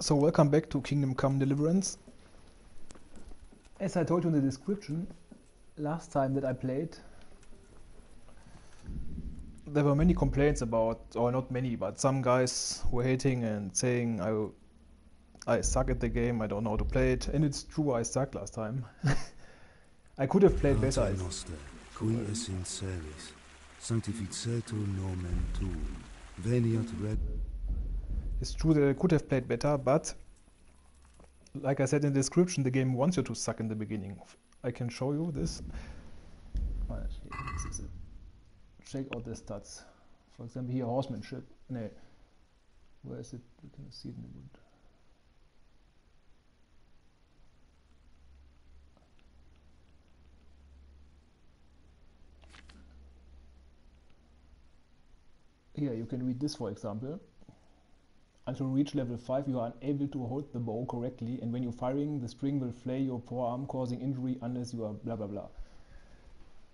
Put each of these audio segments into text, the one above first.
So welcome back to Kingdom Come Deliverance. As I told you in the description, last time that I played, there were many complaints about, or not many, but some guys were hating and saying I suck at the game, I don't know how to play it, and it's true, I sucked last time. I could have played better. Pater noster, qui es in celis, sanctificetur nomen tuum, veniat regnum. It's true that I could have played better, but like I said in the description, the game wants you to suck in the beginning. I can show you this. Check out the stats. For example, here horsemanship. No, where is it? You can see it in the wood. Here you can read this, for example. Until reach level 5, you are unable to hold the bow correctly, and when you're firing, the string will flay your forearm, causing injury unless you are blah blah blah.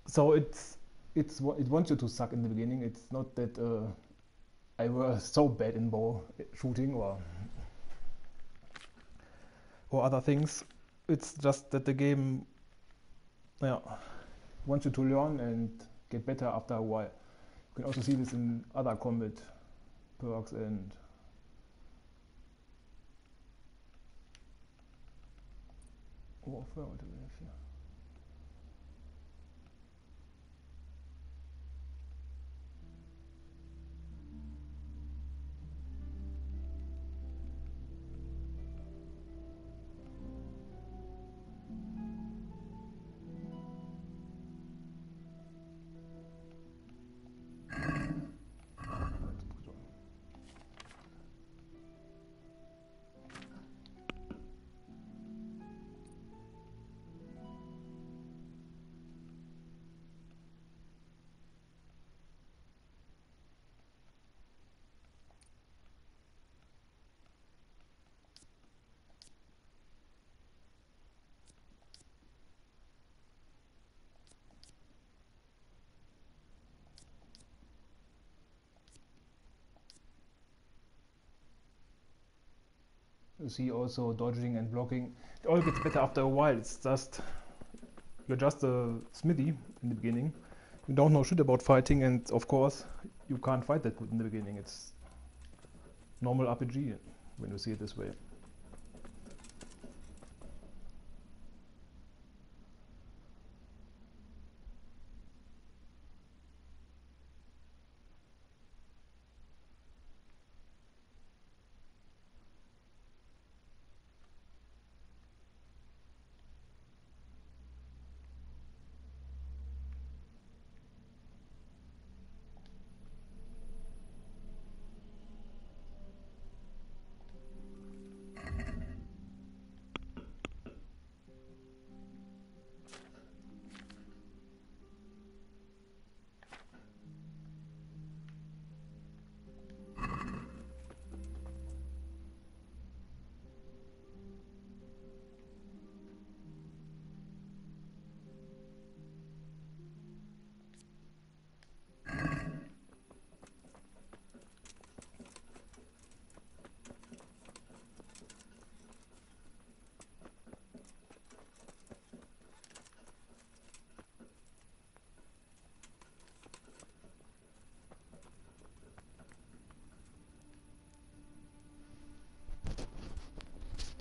So it wants you to suck in the beginning. It's not that I were so bad in bow shooting or other things. It's just that the game wants you to learn and get better after a while. You can also see this in other combat perks and warfare. What do we have here? You see also dodging and blocking. It all gets better after a while. It's just you're just a smithy in the beginning. You don't know shit about fighting, and of course you can't fight that good in the beginning. It's normal RPG when you see it this way.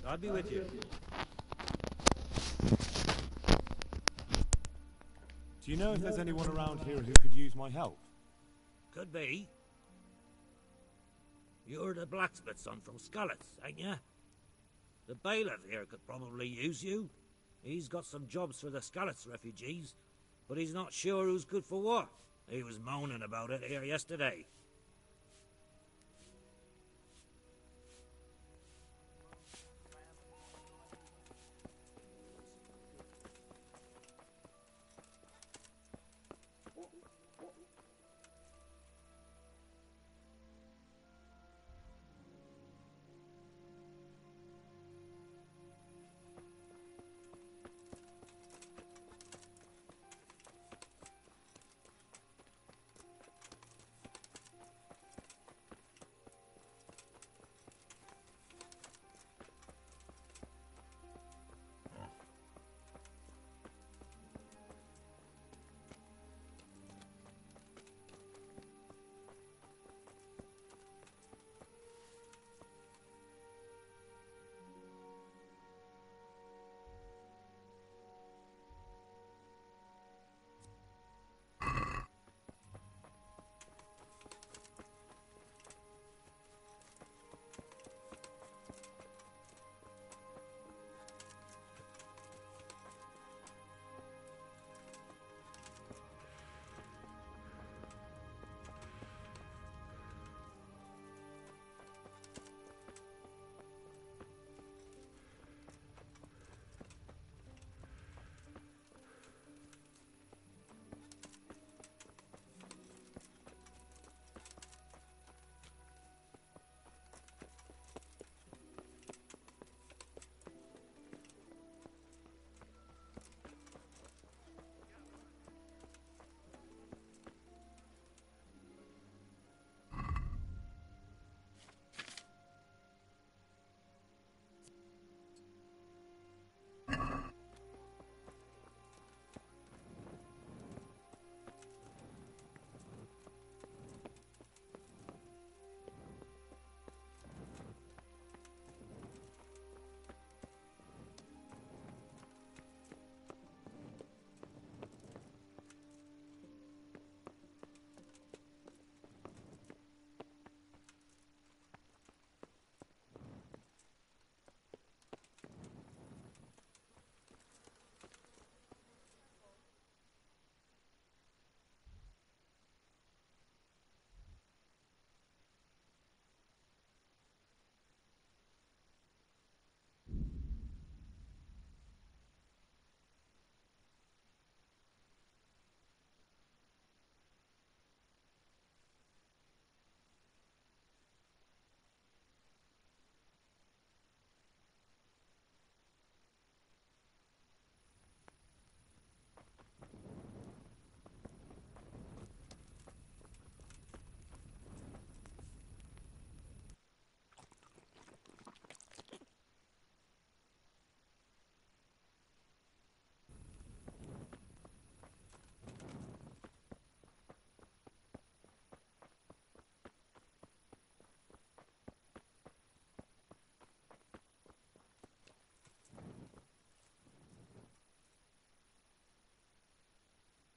I'll be with you. Do you know if there's anyone around here who could use my help? Could be. You're the blacksmith's son from Skalitz, ain't ya? The bailiff here could probably use you. He's got some jobs for the Skalitz refugees, but he's not sure who's good for what. He was moaning about it here yesterday.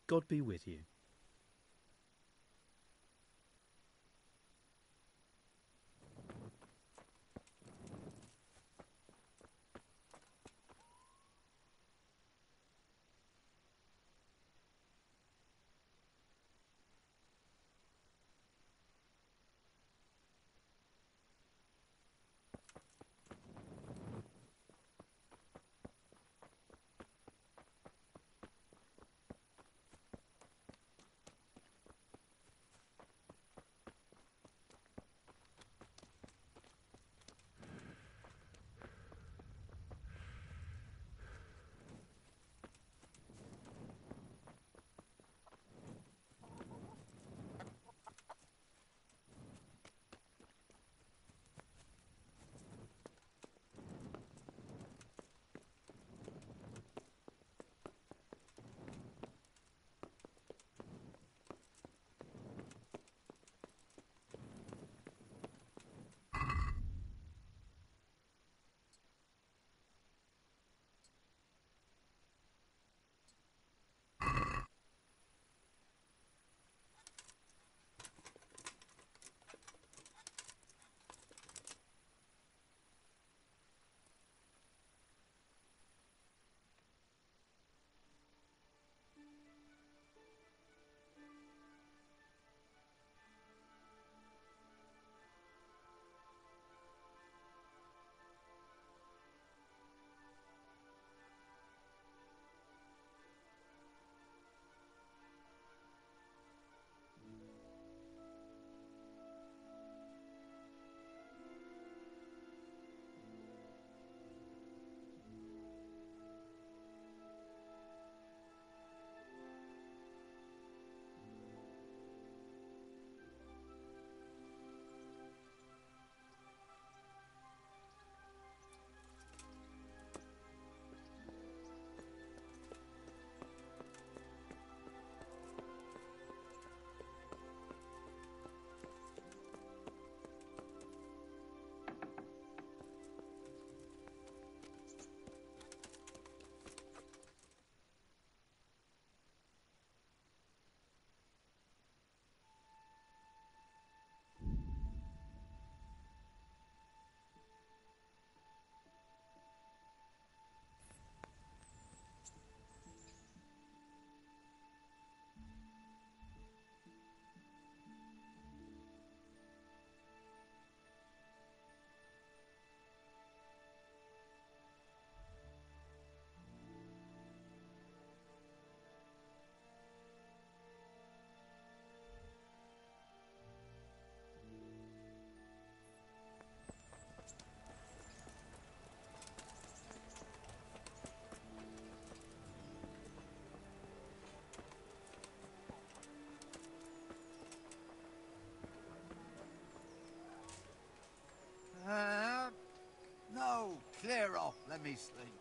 God be with you. No, clear off. Let me sleep.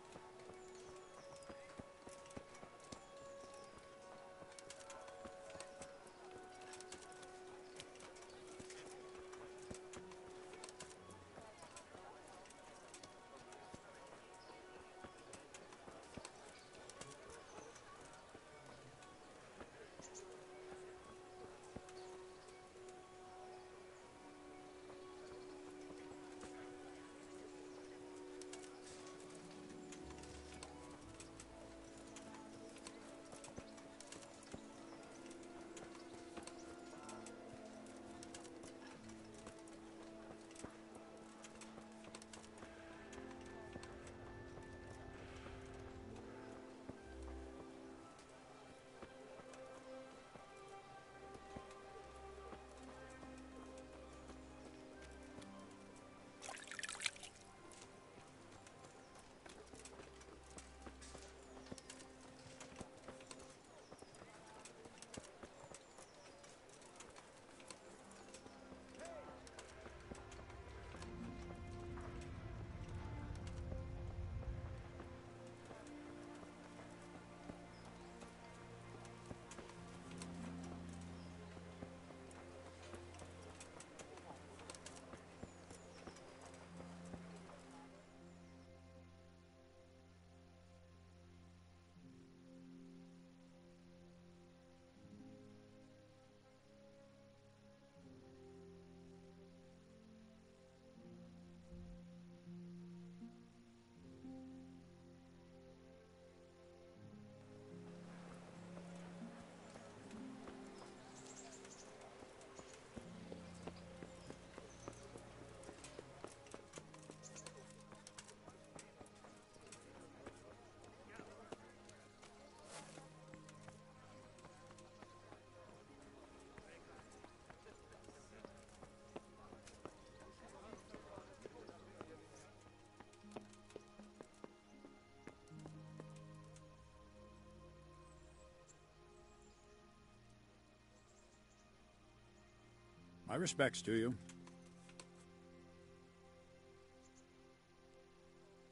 respects to you.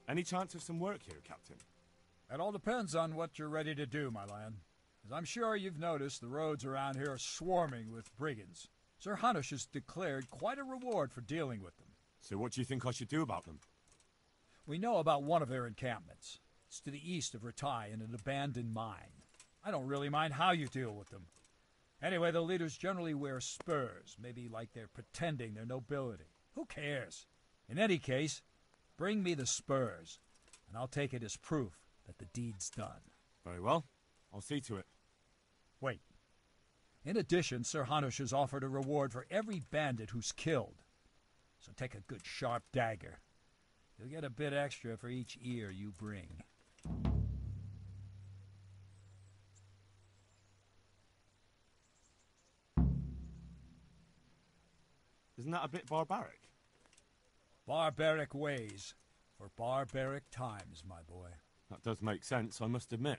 Any chance of some work here, Captain? It all depends on what you're ready to do, my lad. As I'm sure you've noticed, the roads around here are swarming with brigands. Sir Hanush has declared quite a reward for dealing with them. So what do you think I should do about them? We know about one of their encampments. It's to the east of Ratai in an abandoned mine. I don't really mind how you deal with them. Anyway, the leaders generally wear spurs, maybe like they're pretending they're nobility. Who cares? In any case, bring me the spurs, and I'll take it as proof that the deed's done. Very well. I'll see to it. Wait. In addition, Sir Hanush has offered a reward for every bandit who's killed. So take a good sharp dagger. You'll get a bit extra for each ear you bring. Isn't that a bit barbaric? Barbaric ways for barbaric times, my boy. That does make sense, I must admit.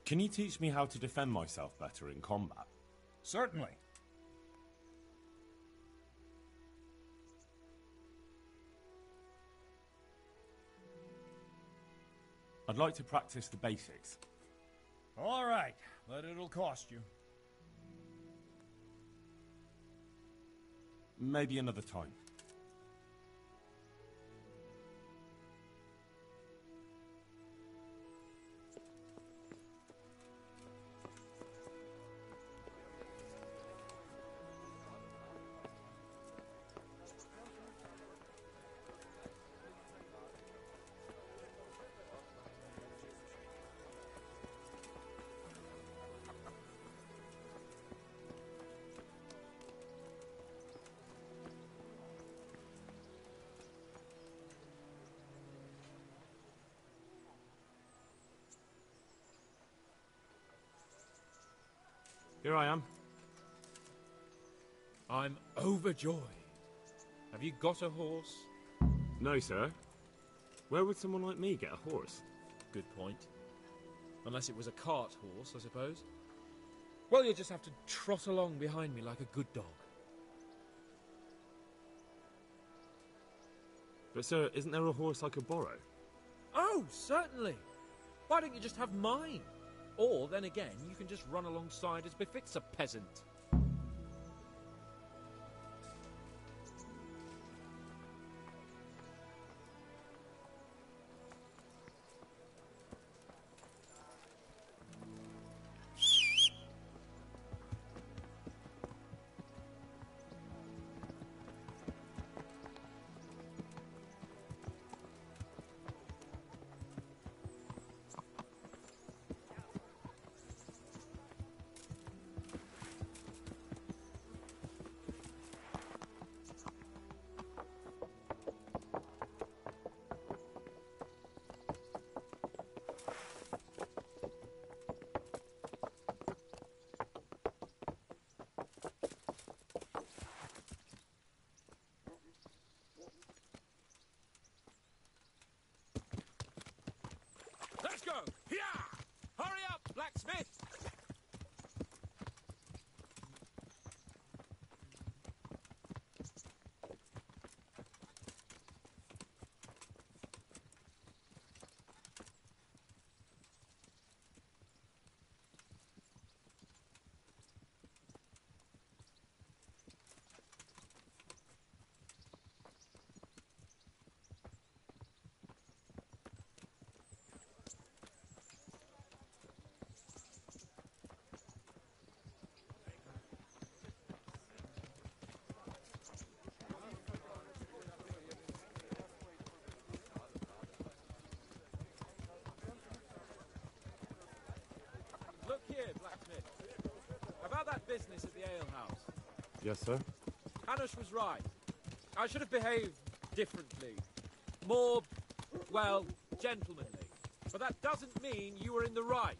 Can you teach me how to defend myself better in combat? Certainly. I'd like to practice the basics. All right, but it'll cost you. Maybe another time. Here I am. I'm overjoyed. Have you got a horse? No, sir. Where would someone like me get a horse? Good point. Unless it was a cart horse, I suppose. Well, you'll just have to trot along behind me like a good dog. But, sir, isn't there a horse I could borrow? Oh, certainly. Why don't you just have mine? Or, then again, you can just run alongside as befits a peasant. Let's go! Here! Hurry up, blacksmith! Look here, blacksmith. About that business at the alehouse. Yes, sir. Hanush was right. I should have behaved differently. More, well, gentlemanly. But that doesn't mean you were in the right.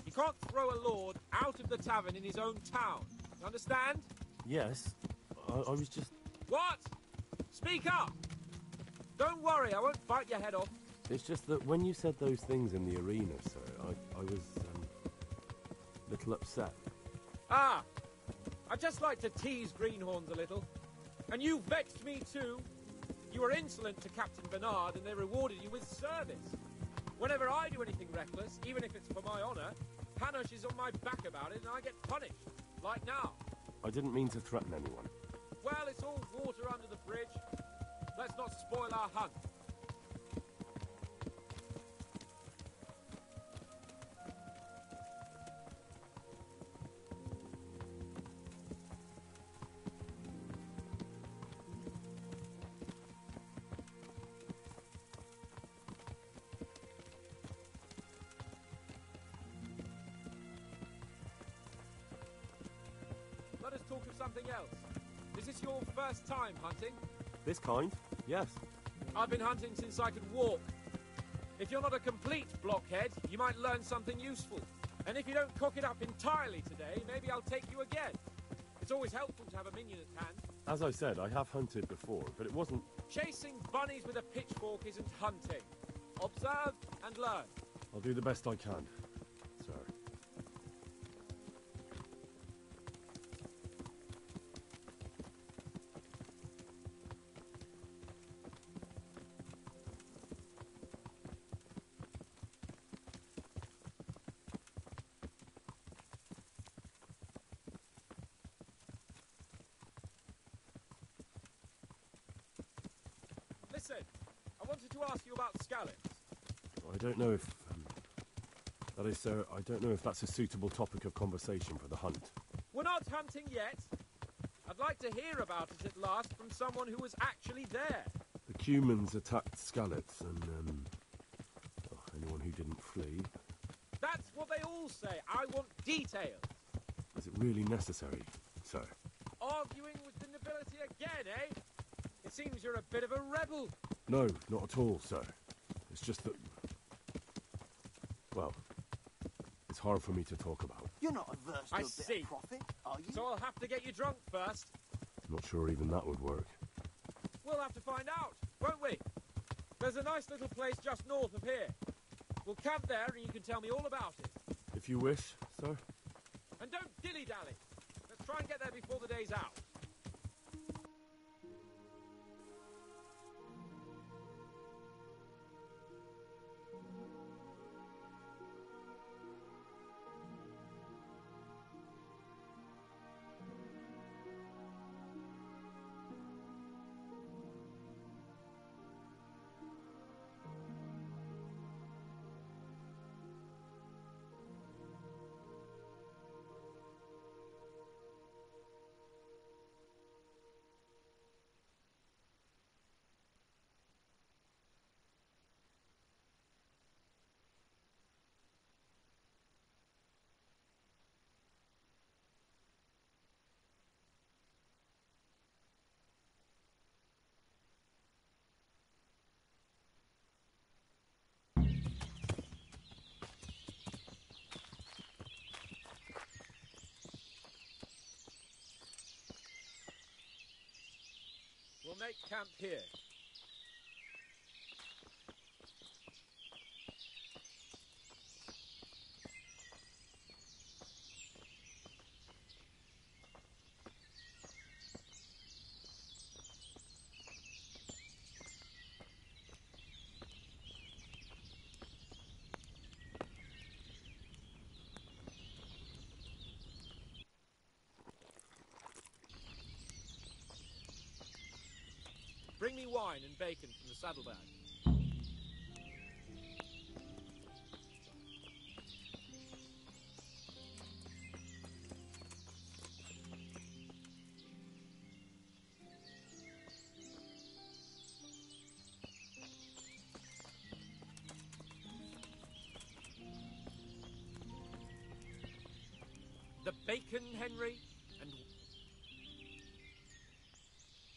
You can't throw a lord out of the tavern in his own town Understand? Yes. I was just... What? Speak up! Don't worry, I won't bite your head off. It's just that when you said those things in the arena, sir, I was, a little upset. Ah! I just like to tease greenhorns a little. And you vexed me too. You were insolent to Captain Bernard and they rewarded you with service. Whenever I do anything reckless, even if it's for my honour, Hanush is on my back about it and I get punished. Like now. I didn't mean to threaten anyone. Well, it's all water under the bridge. Let's not spoil our hunt. Let us talk of something else. Is this your first time hunting? This kind? Yes. I've been hunting since I could walk. If you're not a complete blockhead, you might learn something useful. And if you don't cock it up entirely today, maybe I'll take you again. It's always helpful to have a minion at hand. As I said, I have hunted before, but it wasn't... Chasing bunnies with a pitchfork isn't hunting. Observe and learn. I'll do the best I can, sir. Listen, I wanted to ask you about scallops. I don't know if... that is, sir, I don't know if that's a suitable topic of conversation for the hunt. We're not hunting yet. I'd like to hear about it at last from someone who was actually there. The Cumans attacked Skallets, and, anyone who didn't flee. That's what they all say. I want details. Is it really necessary, sir? Arguing with the nobility again, eh? It seems you're a bit of a rebel. No, not at all, sir. It's just that... well, it's hard for me to talk about. You're not averse to I a bit see. of profit, are you? So I'll have to get you drunk first. Not sure even that would work. We'll have to find out, won't we? There's a nice little place just north of here. We'll camp there and you can tell me all about it. If you wish, sir. And don't dilly-dally. Let's try and get there before the day's out. We'll make camp here. Bring me wine and bacon from the saddlebag. The bacon, Henry, and...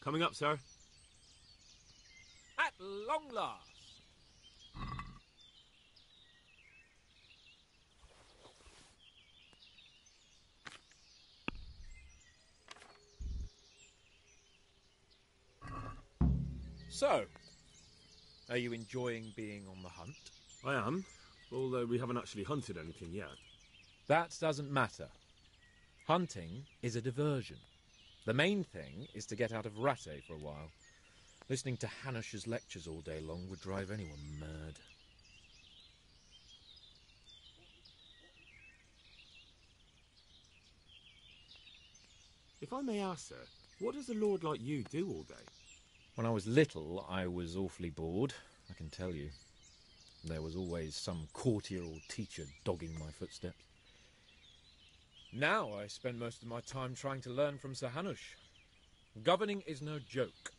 Coming up, sir. At long last. So, are you enjoying being on the hunt? I am, although we haven't actually hunted anything yet. That doesn't matter. Hunting is a diversion. The main thing is to get out of Rattay for a while. Listening to Hanush's lectures all day long would drive anyone mad. If I may ask, sir, what does a lord like you do all day? When I was little, I was awfully bored, I can tell you. There was always some courtier or teacher dogging my footsteps. Now I spend most of my time trying to learn from Sir Hanush. Governing is no joke,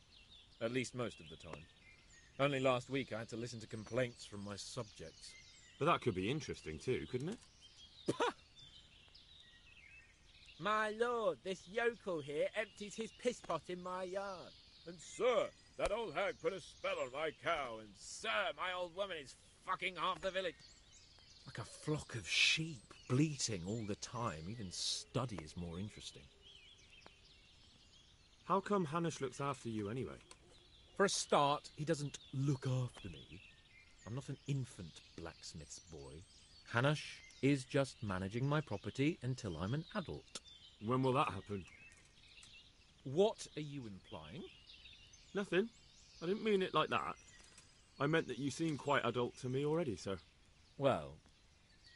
at least most of the time. Only last week I had to listen to complaints from my subjects. But that could be interesting too, couldn't it? My lord, this yokel here empties his piss pot in my yard. And sir, that old hag put a spell on my cow. And sir, my old woman is fucking half the village. Like a flock of sheep, bleating all the time. Even study is more interesting. How come Hanush looks after you anyway? For a start, he doesn't look after me. I'm not an infant blacksmith's boy. Hanush is just managing my property until I'm an adult. When will that happen? What are you implying? Nothing. I didn't mean it like that. I meant that you seem quite adult to me already, sir. Well,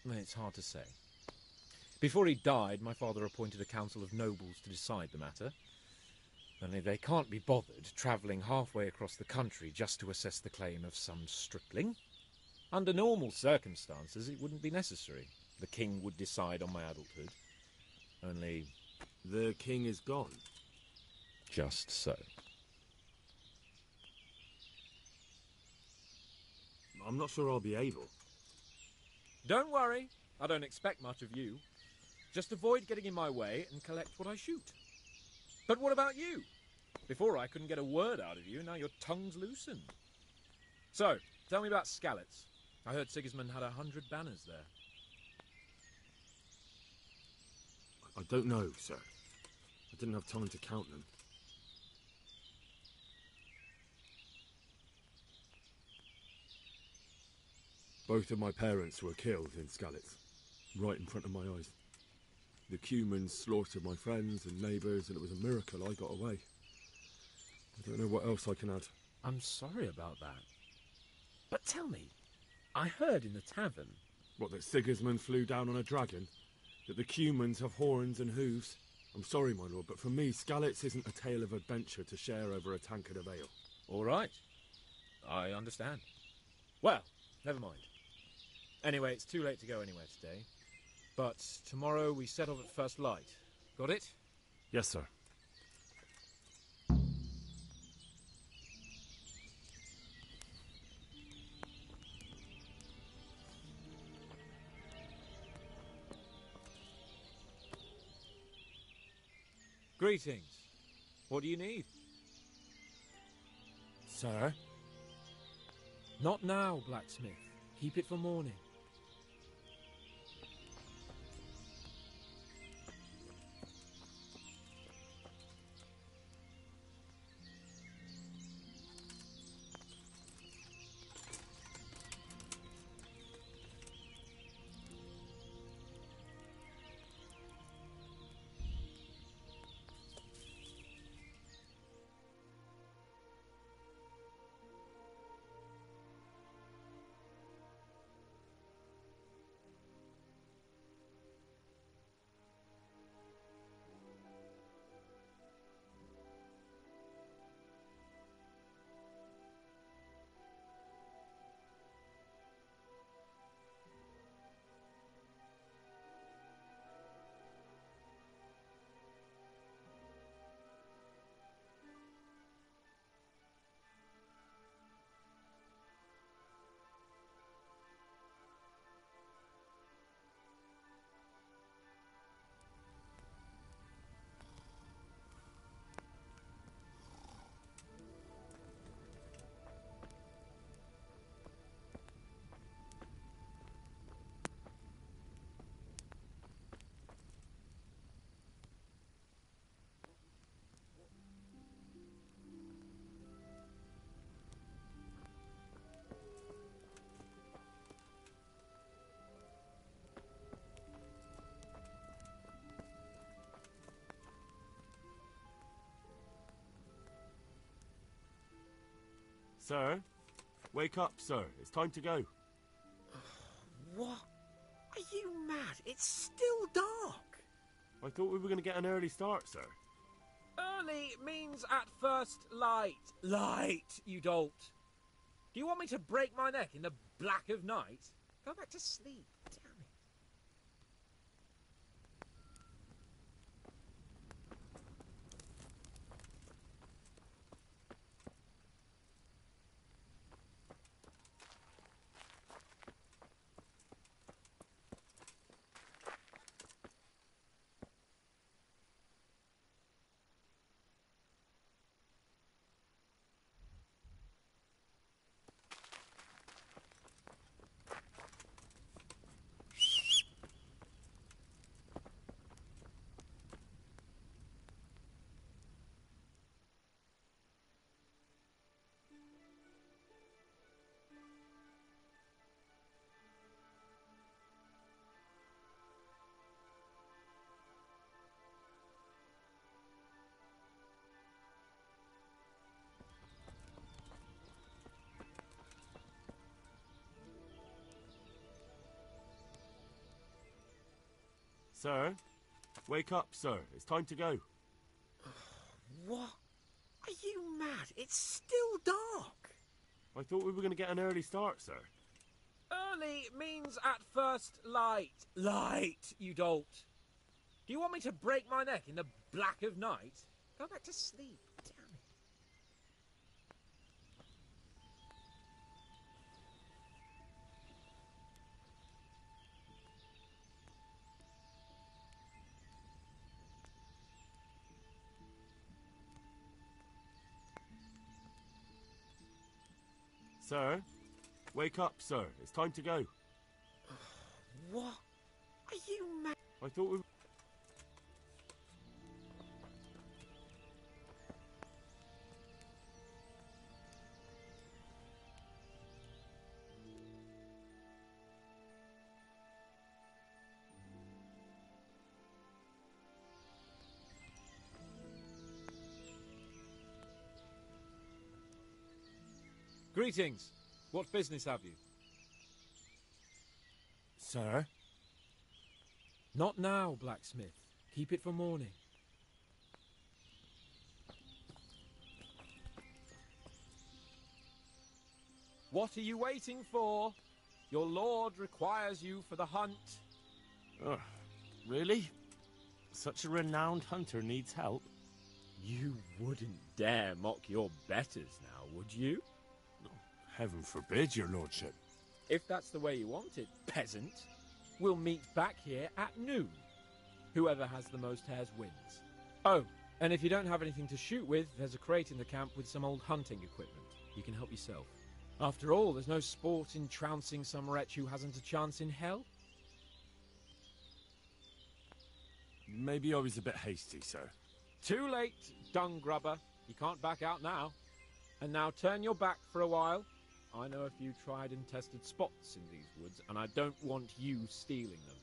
it's hard to say. Before he died, my father appointed a council of nobles to decide the matter. Only they can't be bothered travelling halfway across the country just to assess the claim of some stripling. Under normal circumstances, it wouldn't be necessary. The king would decide on my adulthood. Only... The king is gone. Just so. I'm not sure I'll be able. Don't worry. I don't expect much of you. Just avoid getting in my way and collect what I shoot. But what about you? Before I couldn't get a word out of you, now your tongue's loosened. So, tell me about Skalitz. I heard Sigismund had 100 banners there. I don't know, sir. I didn't have time to count them. Both of my parents were killed in Skalitz, right in front of my eyes. The Cumans slaughtered my friends and neighbours, and it was a miracle I got away. I don't know what else I can add. I'm sorry about that. But tell me, I heard in the tavern... What, that Sigismund flew down on a dragon? That the Cumans have horns and hooves? I'm sorry, my lord, but for me, Skalitz isn't a tale of adventure to share over a tankard of ale. All right. I understand. Well, never mind. Anyway, it's too late to go anywhere today. But tomorrow we set off at first light. Got it? Yes, sir. Greetings. What do you need? Sir? Not now, blacksmith. Keep it for morning. Sir? Wake up, sir. It's time to go. What? Are you mad? It's still dark. I thought we were going to get an early start, sir. Early means at first light. Light, you dolt. Do you want me to break my neck in the black of night? Go back to sleep. Damn it. Sir? Wake up, sir. It's time to go. What? Are you mad? It's still dark. I thought we were going to get an early start, sir. Early means at first light. Light, you dolt. Do you want me to break my neck in the black of night? Go back to sleep. Damn it. Sir? Wake up, sir. It's time to go. What? Are you mad? I thought we... Greetings. What business have you? Sir? Not now, blacksmith. Keep it for morning. What are you waiting for? Your lord requires you for the hunt. Oh, really? Such a renowned hunter needs help? You wouldn't dare mock your betters now, would you? Heaven forbid, your lordship. If that's the way you want it, peasant, we'll meet back here at noon. Whoever has the most hares wins. Oh, and if you don't have anything to shoot with, there's a crate in the camp with some old hunting equipment. You can help yourself. After all, there's no sport in trouncing some wretch who hasn't a chance in hell. Maybe I was a bit hasty, sir. Too late, dung grubber. You can't back out now. And now turn your back for a while. I know a few tried and tested spots in these woods, and I don't want you stealing them.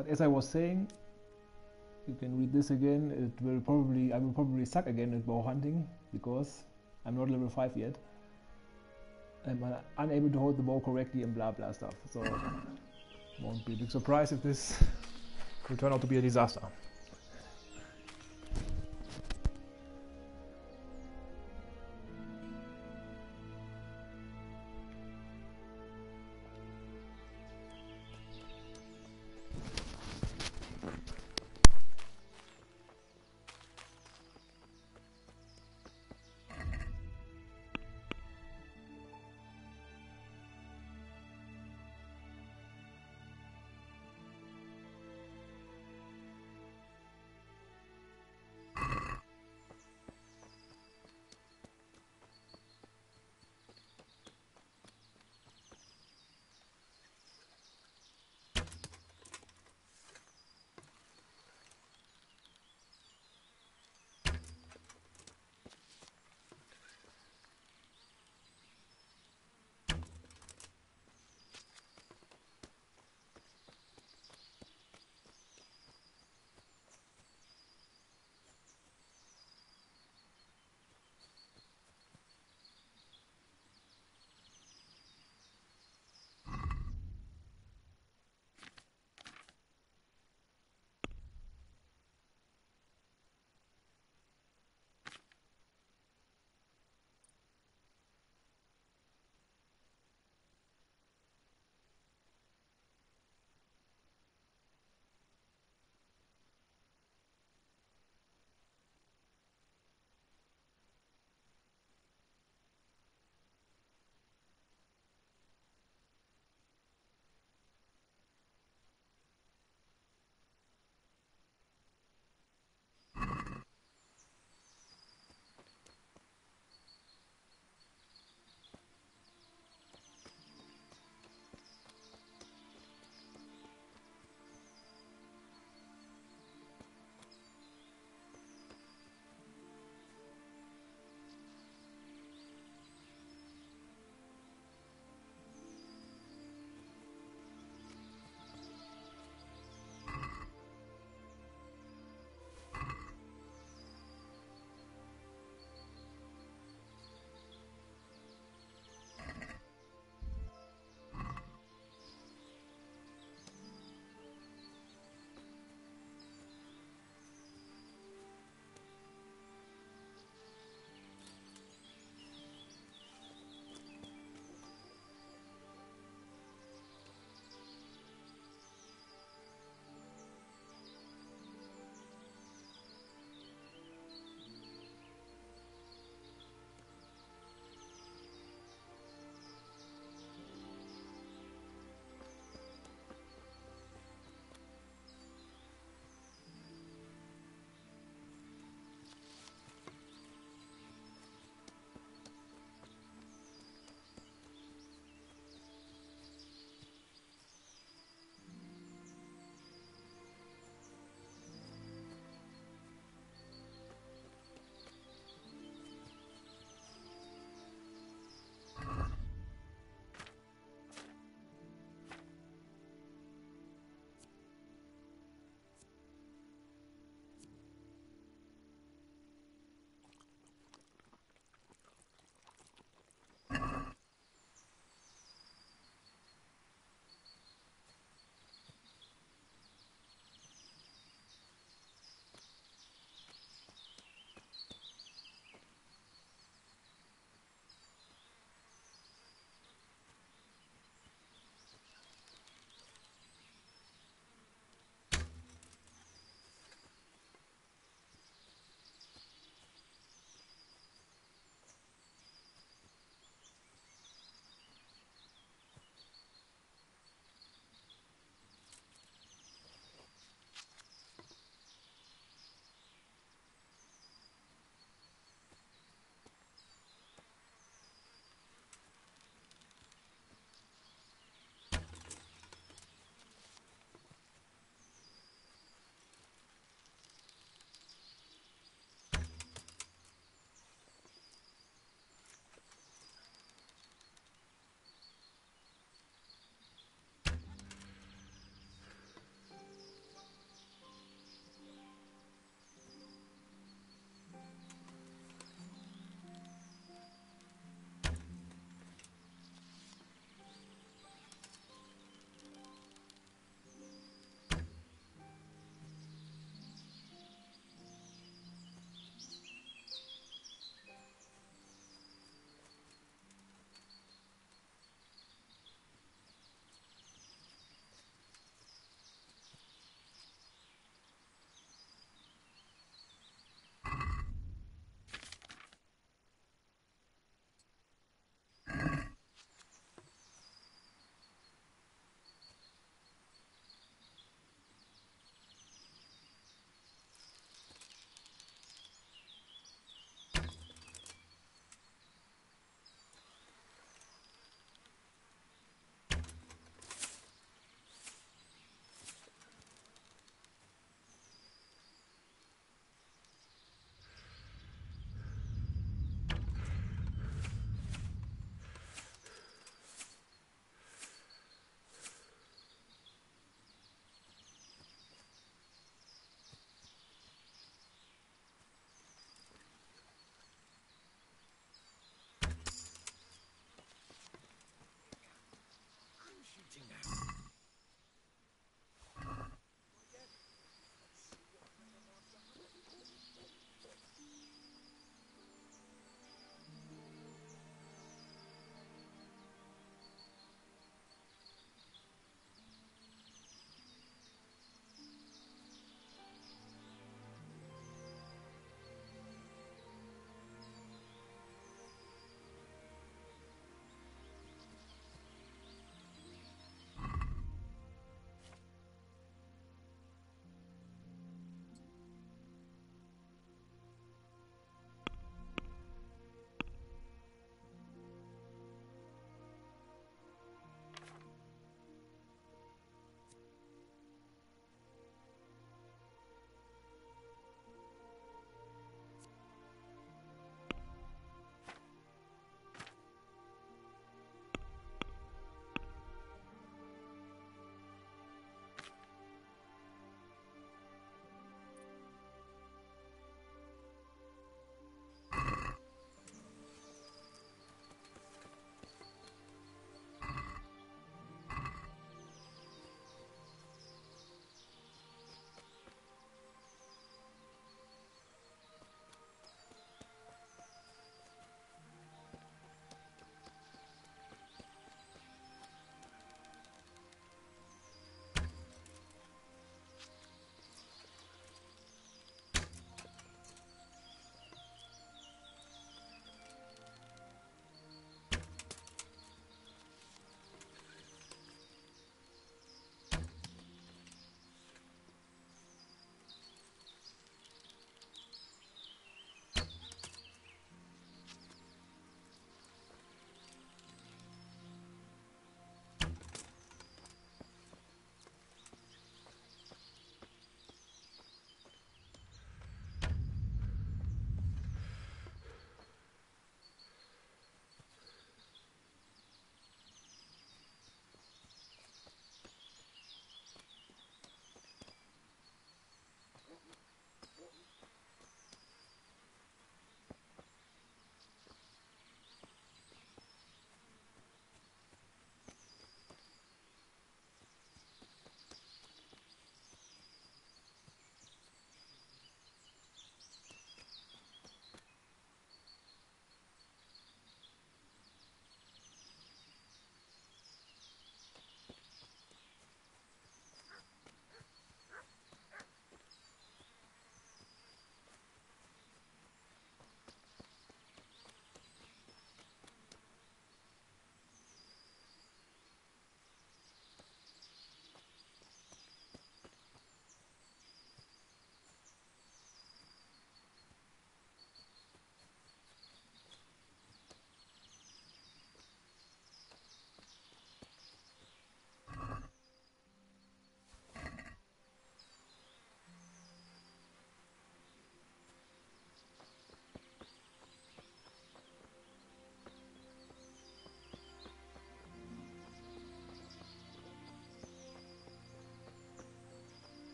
But as I was saying, you can read this again. I will probably suck again at bow hunting because I'm not level 5 yet. I'm unable to hold the bow correctly and blah blah stuff. So won't be a big surprise if this will turn out to be a disaster.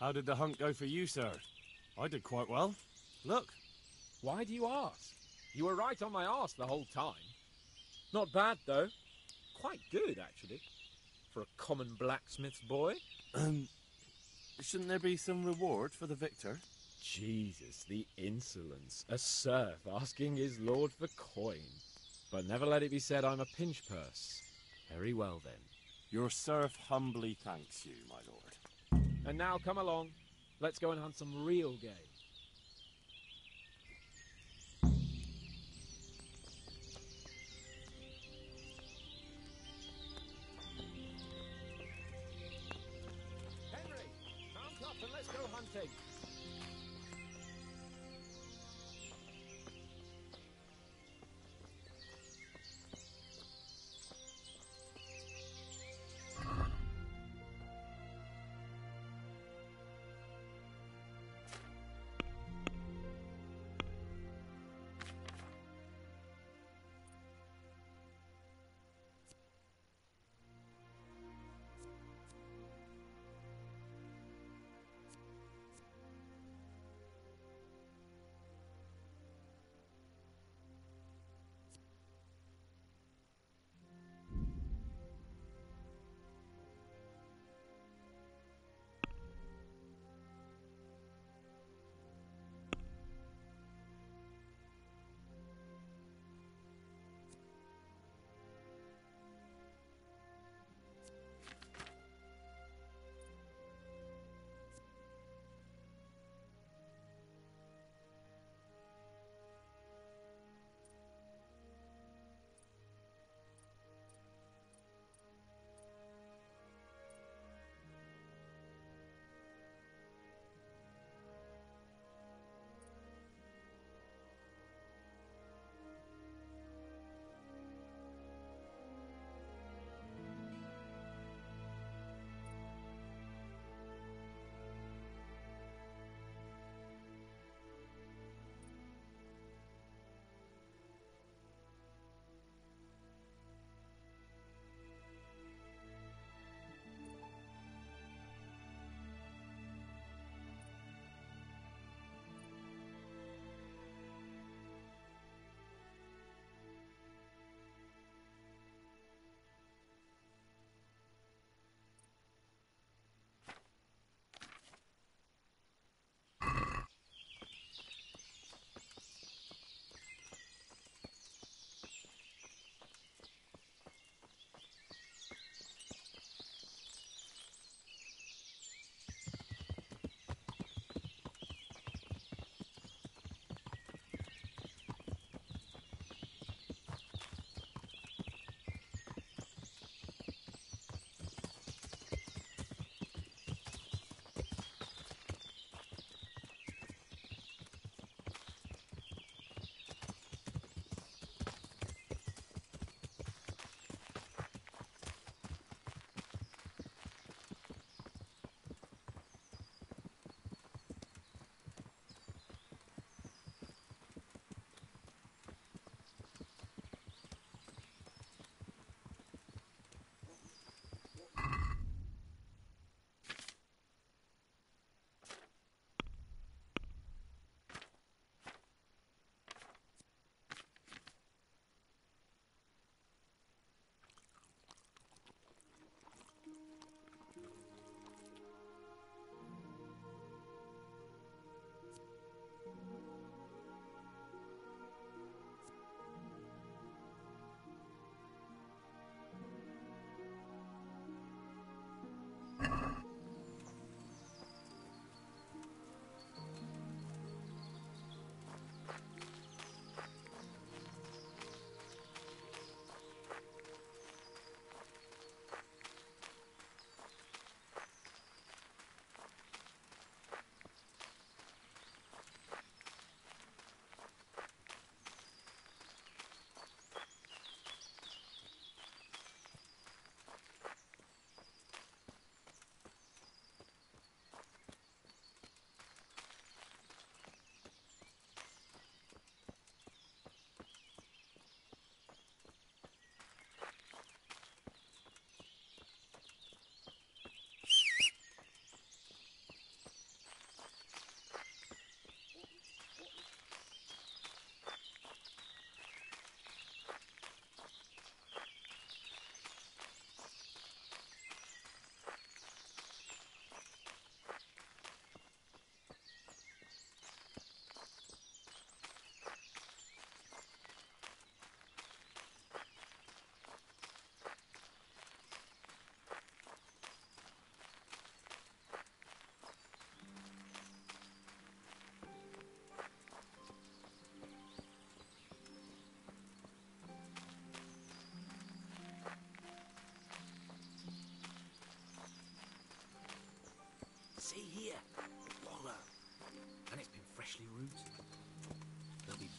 How did the hunt go for you, sir? I did quite well. Look. Why do you ask? You were right on my arse the whole time. Not bad, though. Quite good, actually. For a common blacksmith's boy. Shouldn't there be some reward for the victor? Jesus, the insolence. A serf asking his lord for coin. But never let it be said I'm a pinch purse. Very well, then. Your serf humbly thanks you, my lord. And now come along. Let's go and hunt some real game. Henry, mount up and let's go hunting.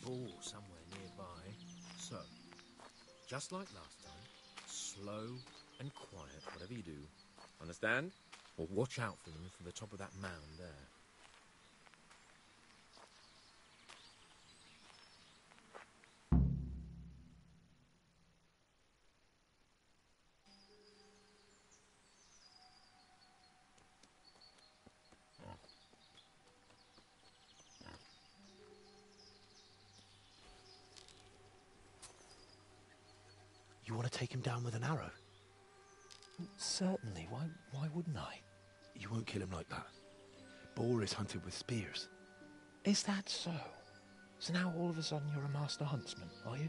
bull somewhere nearby. So, just like last time, slow and quiet, whatever you do. Understand? Or watch out for them from the top of that mound there. You want to take him down with an arrow? Certainly. Why wouldn't I? You won't kill him like that. Boar is hunted with spears. Is that so? So now all of a sudden you're a master huntsman, are you?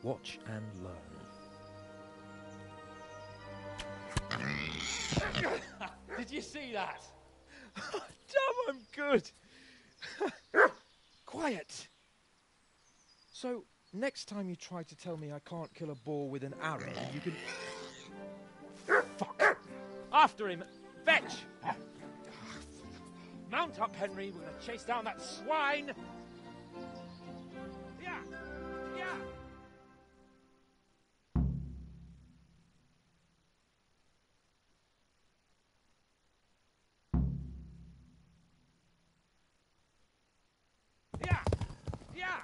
Watch and learn. Did you see that? Damn, I'm good. Quiet. So, next time you try to tell me I can't kill a boar with an arrow, you can... Fuck! After him! Fetch! Mount up, Henry. We're going to chase down that swine! Yeah! Yeah! Yeah! Yeah!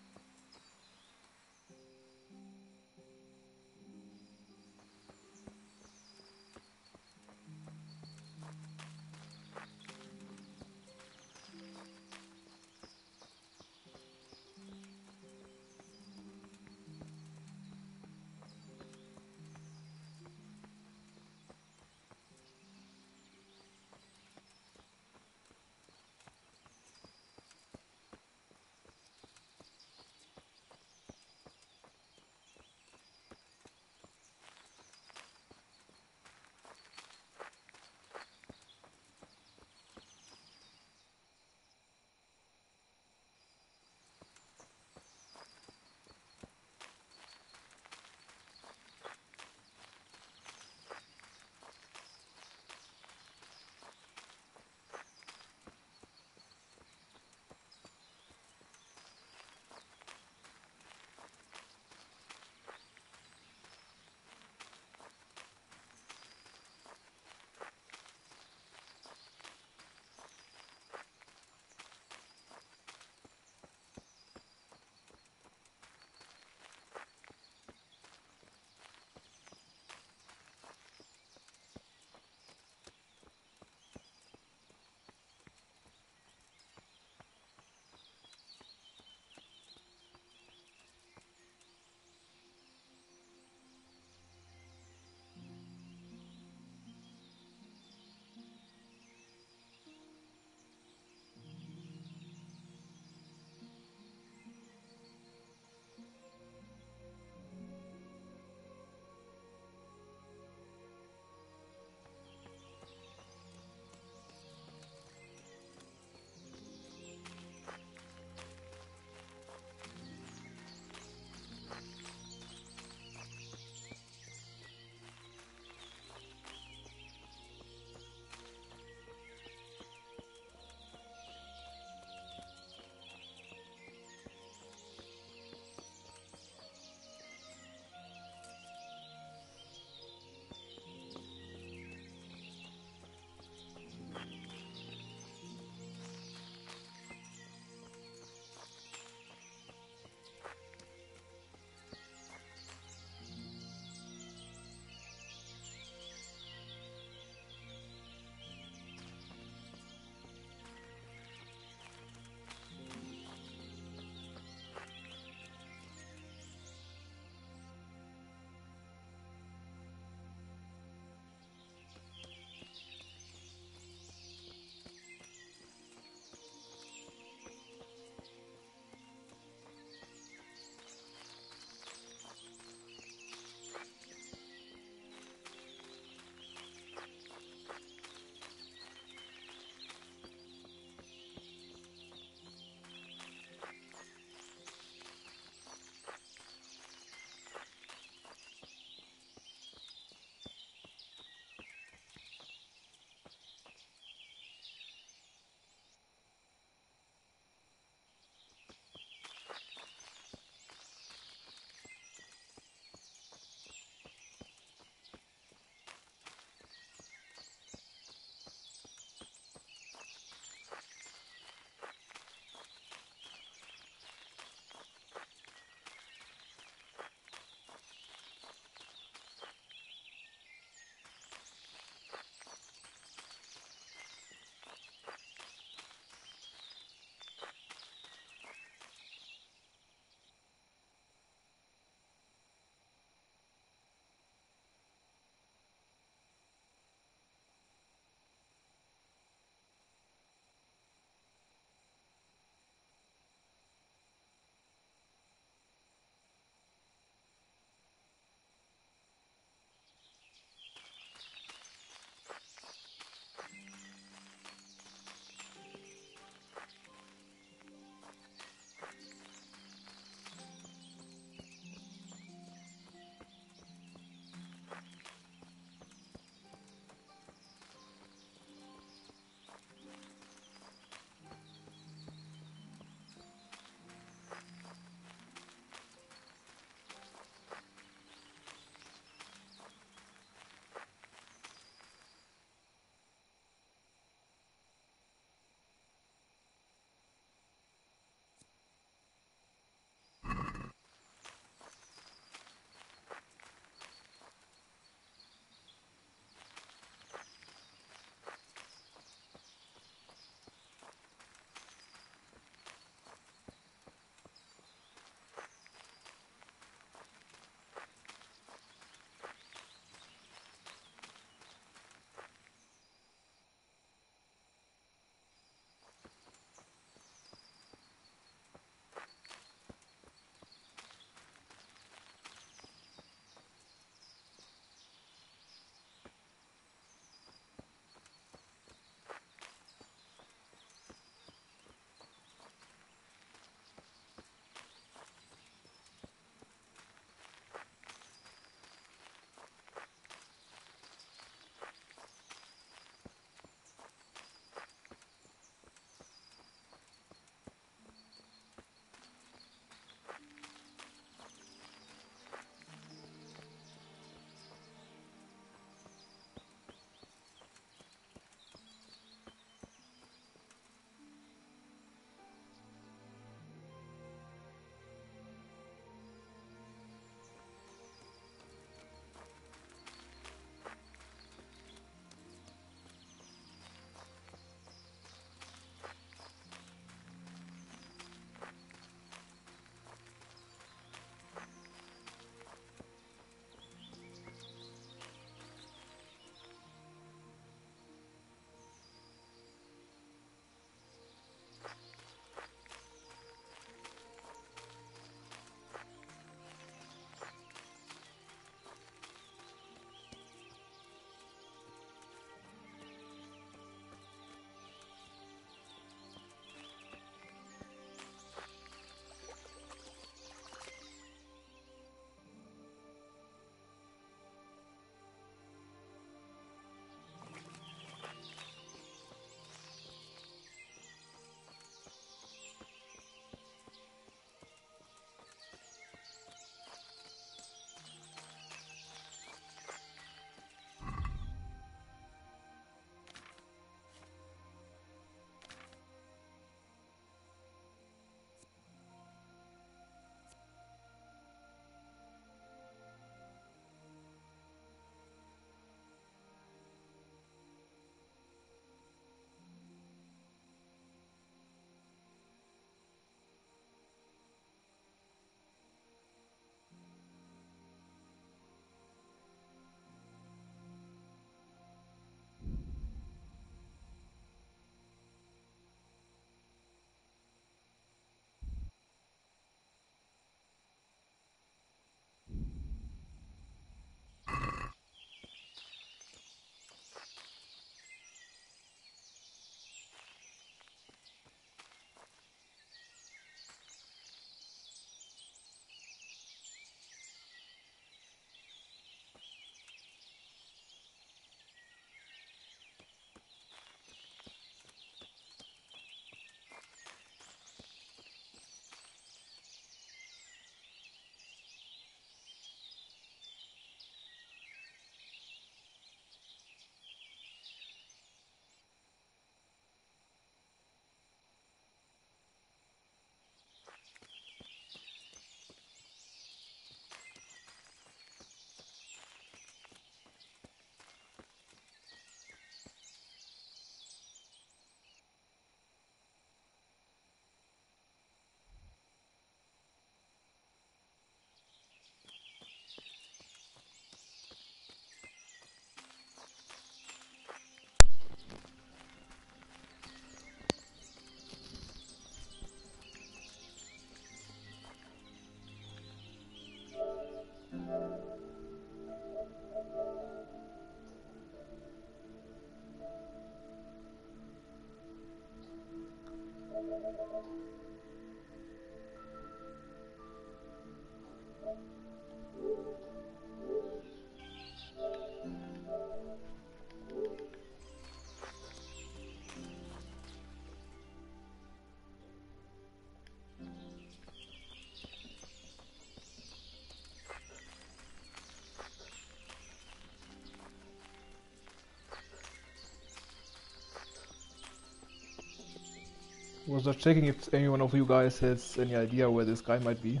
Was just checking if any one of you guys has any idea where this guy might be.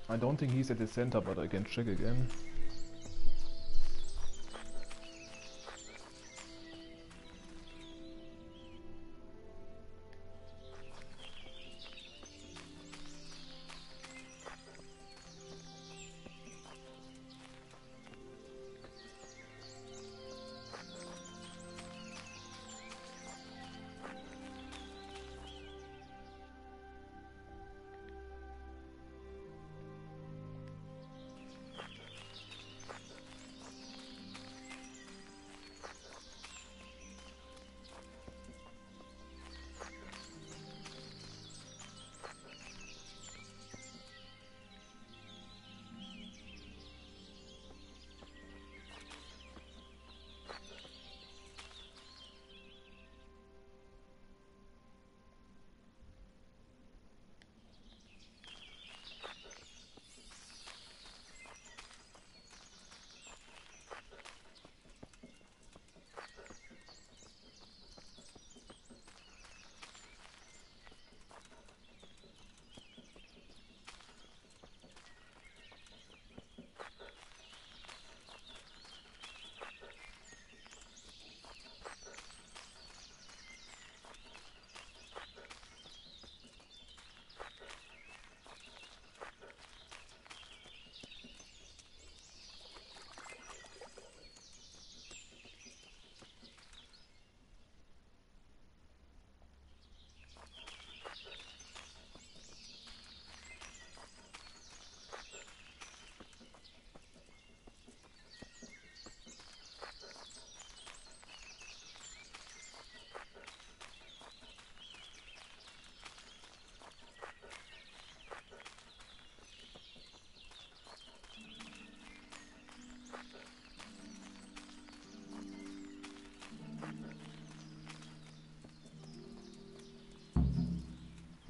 I don't think he's at the center, but I can check again.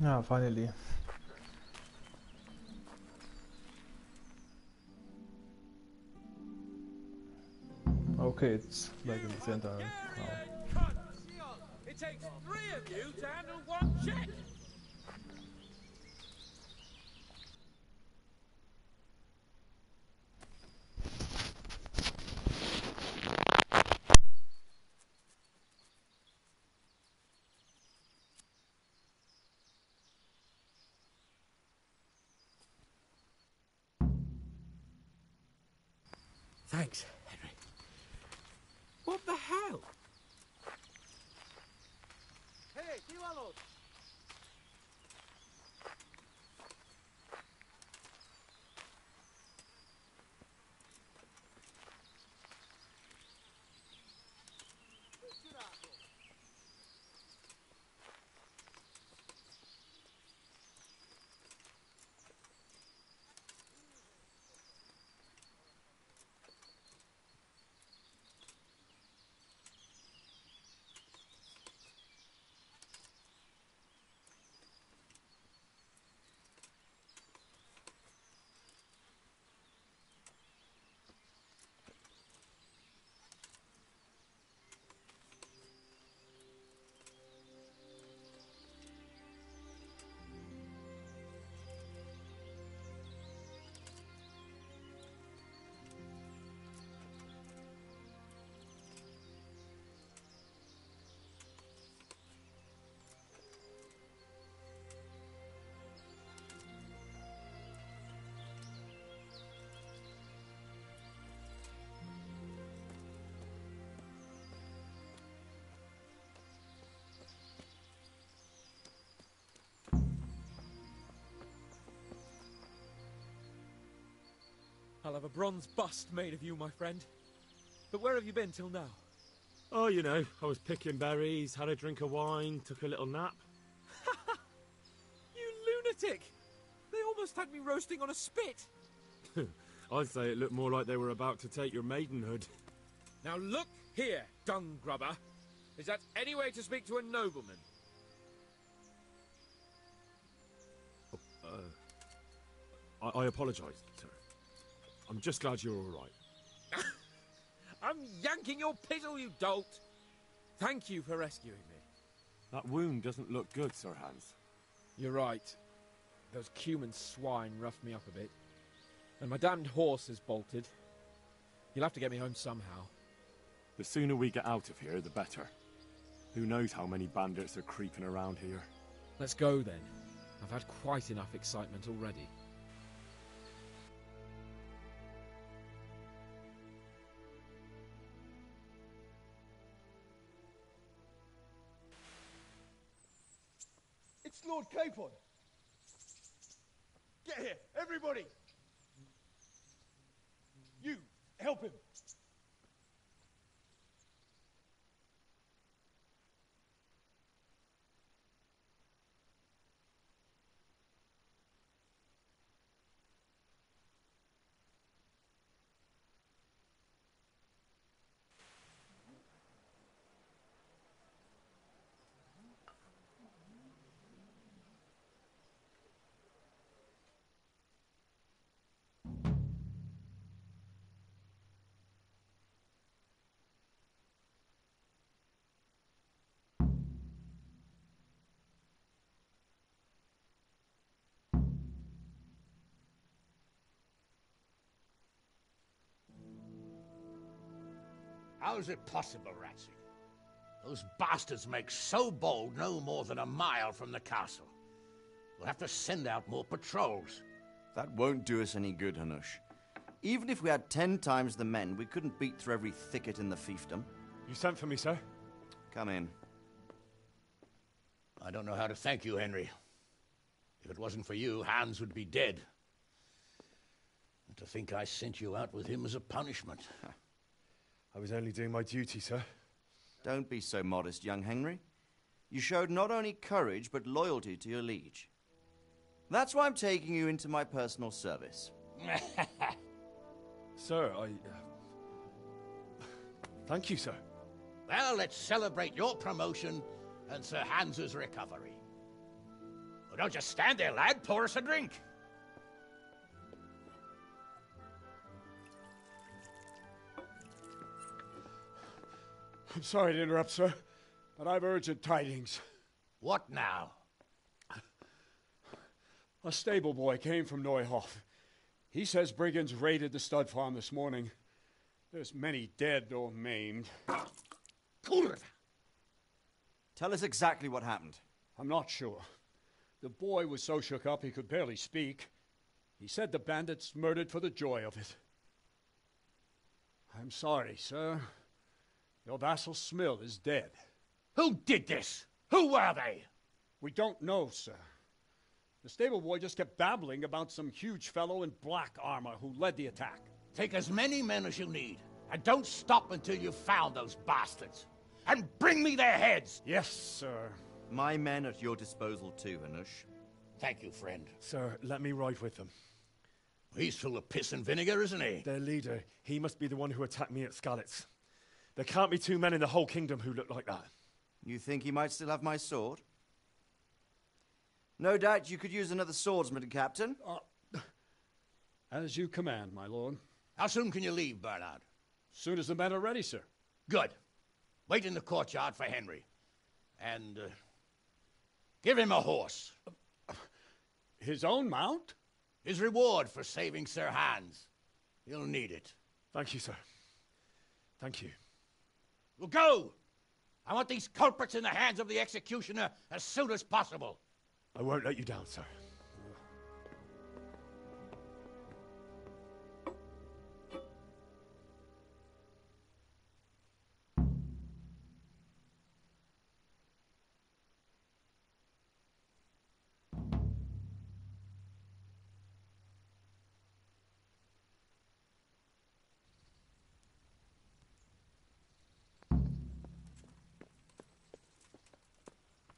Yeah, finally. Okay, it's like in the center now. It takes 3 of you to handle one check. Thanks, Henry. What the hell? Hey, tívalos! I'll have a bronze bust made of you, my friend. But where have you been till now? Oh, you know, I was picking berries, had a drink of wine, took a little nap. You lunatic! They almost had me roasting on a spit. I'd say it looked more like they were about to take your maidenhood. Now look here, dung grubber. Is that any way to speak to a nobleman? I apologise, sir. I'm just glad you're all right. I'm yanking your pizzle, you dolt! Thank you for rescuing me. That wound doesn't look good, Sir Hans. You're right. Those Cuman swine roughed me up a bit. And my damned horse is bolted. You'll have to get me home somehow. The sooner we get out of here, the better. Who knows how many bandits are creeping around here. Let's go then. I've had quite enough excitement already. It's Lord Capon. Get here, everybody. You, help him. How is it possible, Ratsy? Those bastards make so bold no more than a mile from the castle. We'll have to send out more patrols. That won't do us any good, Hanush. Even if we had 10 times the men, we couldn't beat through every thicket in the fiefdom. You sent for me, sir? Come in. I don't know how to thank you, Henry. If it wasn't for you, Hans would be dead. And to think I sent you out with him as a punishment. I was only doing my duty, sir. Don't be so modest, young Henry. You showed not only courage, but loyalty to your liege. That's why I'm taking you into my personal service. Sir, thank you, sir. Well, let's celebrate your promotion and Sir Hans's recovery. Well, don't just stand there, lad. Pour us a drink. I'm sorry to interrupt, sir, but I've urgent tidings. What now? A stable boy came from Neuhof. He says brigands raided the stud farm this morning. There's many dead or maimed. Tell us exactly what happened. I'm not sure. The boy was so shook up he could barely speak. He said the bandits murdered for the joy of it. I'm sorry, sir. Your vassal Smill is dead. Who did this? Who were they? We don't know, sir. The stable boy just kept babbling about some huge fellow in black armor who led the attack. Take as many men as you need, and don't stop until you've found those bastards. And bring me their heads! Yes, sir. My men at your disposal too, Hanush. Thank you, friend. Sir, let me ride with them. He's full of piss and vinegar, isn't he? Their leader, he must be the one who attacked me at Skalitz. There can't be 2 men in the whole kingdom who look like that. You think he might still have my sword? No doubt you could use another swordsman, Captain. As you command, my lord. How soon can you leave, Bernard? Soon as the men are ready, sir. Good. Wait in the courtyard for Henry. And, give him a horse. His own mount? His reward for saving Sir Hans. He'll need it. Thank you, sir. Thank you. Well, go! I want these culprits in the hands of the executioner as soon as possible. I won't let you down, sir.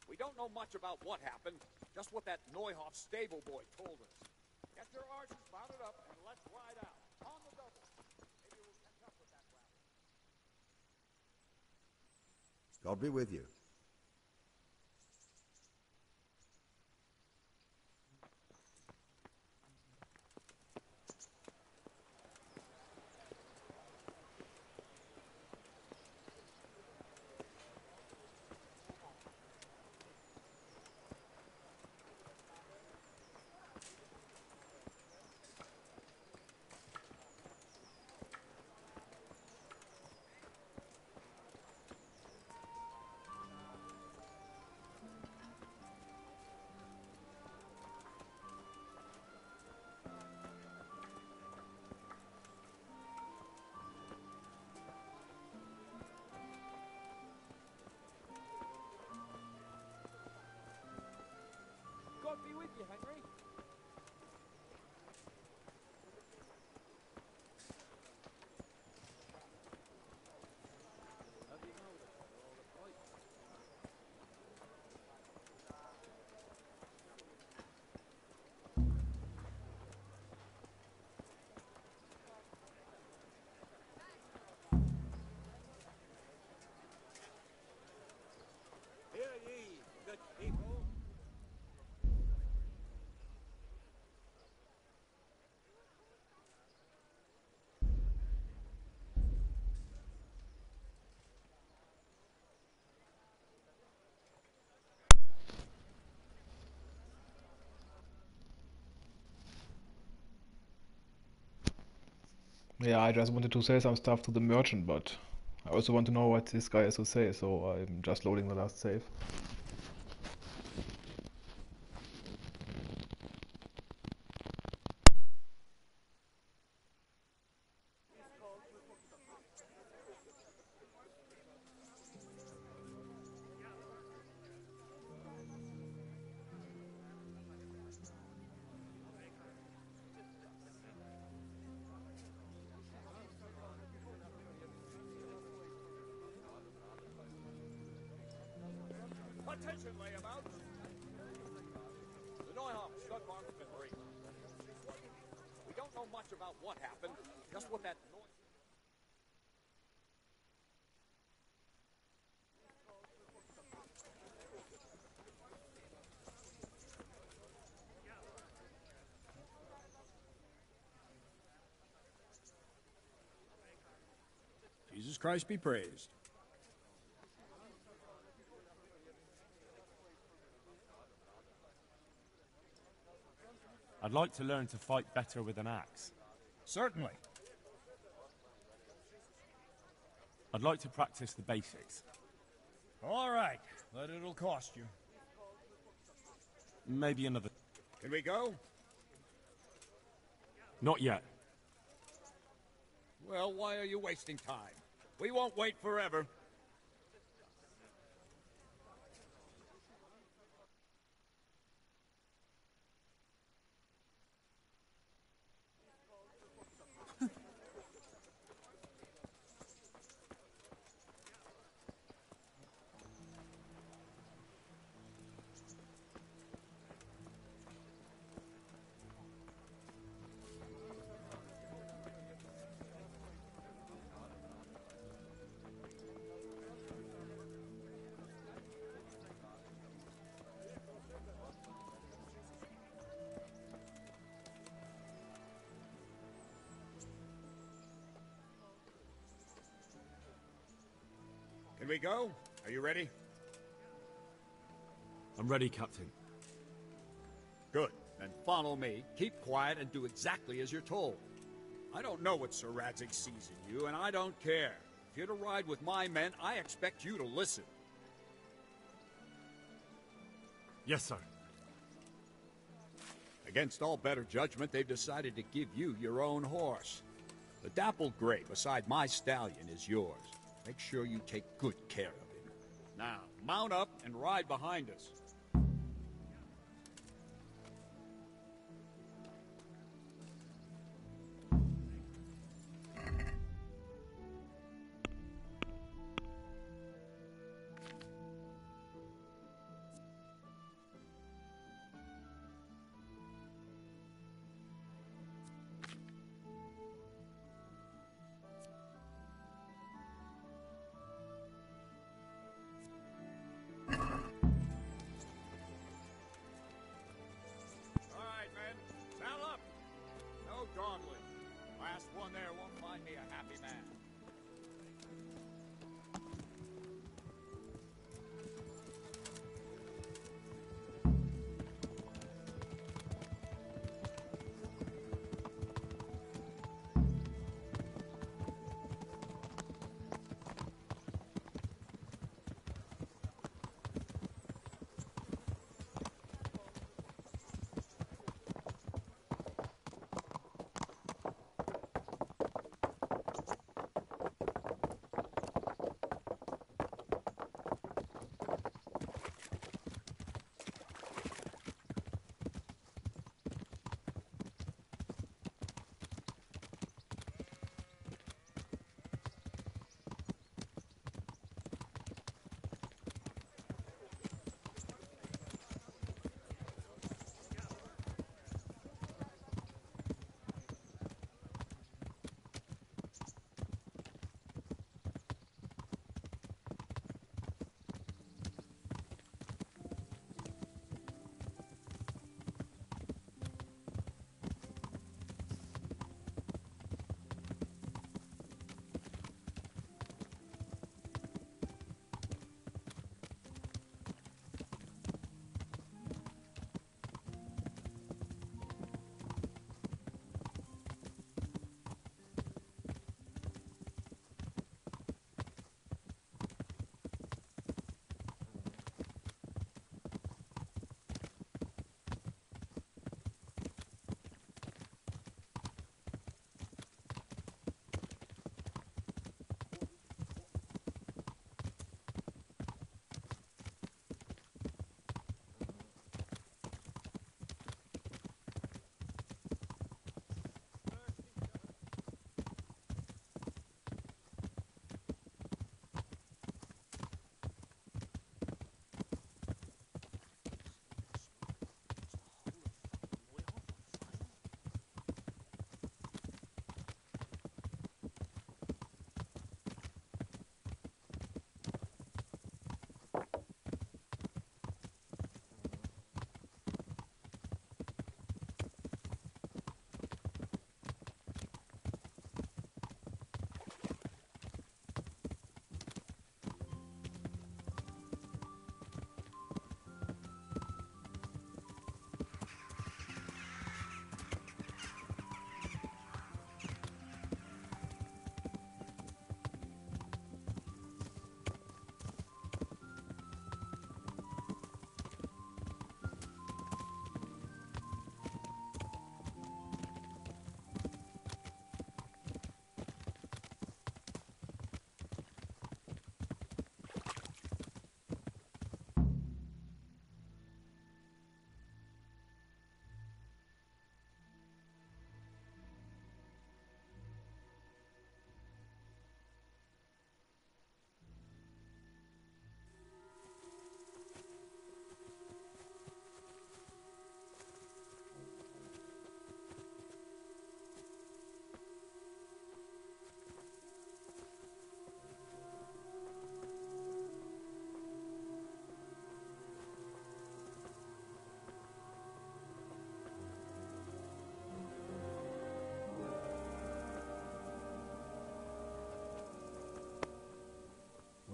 We don't know much about what happened, just what that Neuhof stable boy told us. Get your archers mounted up and let's ride out. On the double. Maybe we'll catch up with that rabble. God be with you. you, Henry. Hear ye, good people. Yeah, I just wanted to say some stuff to the merchant, but I also want to know what this guy has to say, so I'm just loading the last save. Attention, layabouts! The Neuhof stud farm's been briefed. We don't know much about what happened, just what that noise... Jesus Christ be praised. I'd like to learn to fight better with an axe. Certainly. I'd like to practice the basics. All right, but it'll cost you. Maybe another... Can we go? Not yet. Well, why are you wasting time? We won't wait forever. Can we go? Are you ready? I'm ready, Captain. Good. Then follow me, keep quiet, and do exactly as you're told. I don't know what Sir Radzig sees in you, and I don't care. If you're to ride with my men, I expect you to listen. Yes, sir. Against all better judgment, they've decided to give you your own horse. The dappled gray beside my stallion is yours. Make sure you take good care of him. Now, mount up and ride behind us.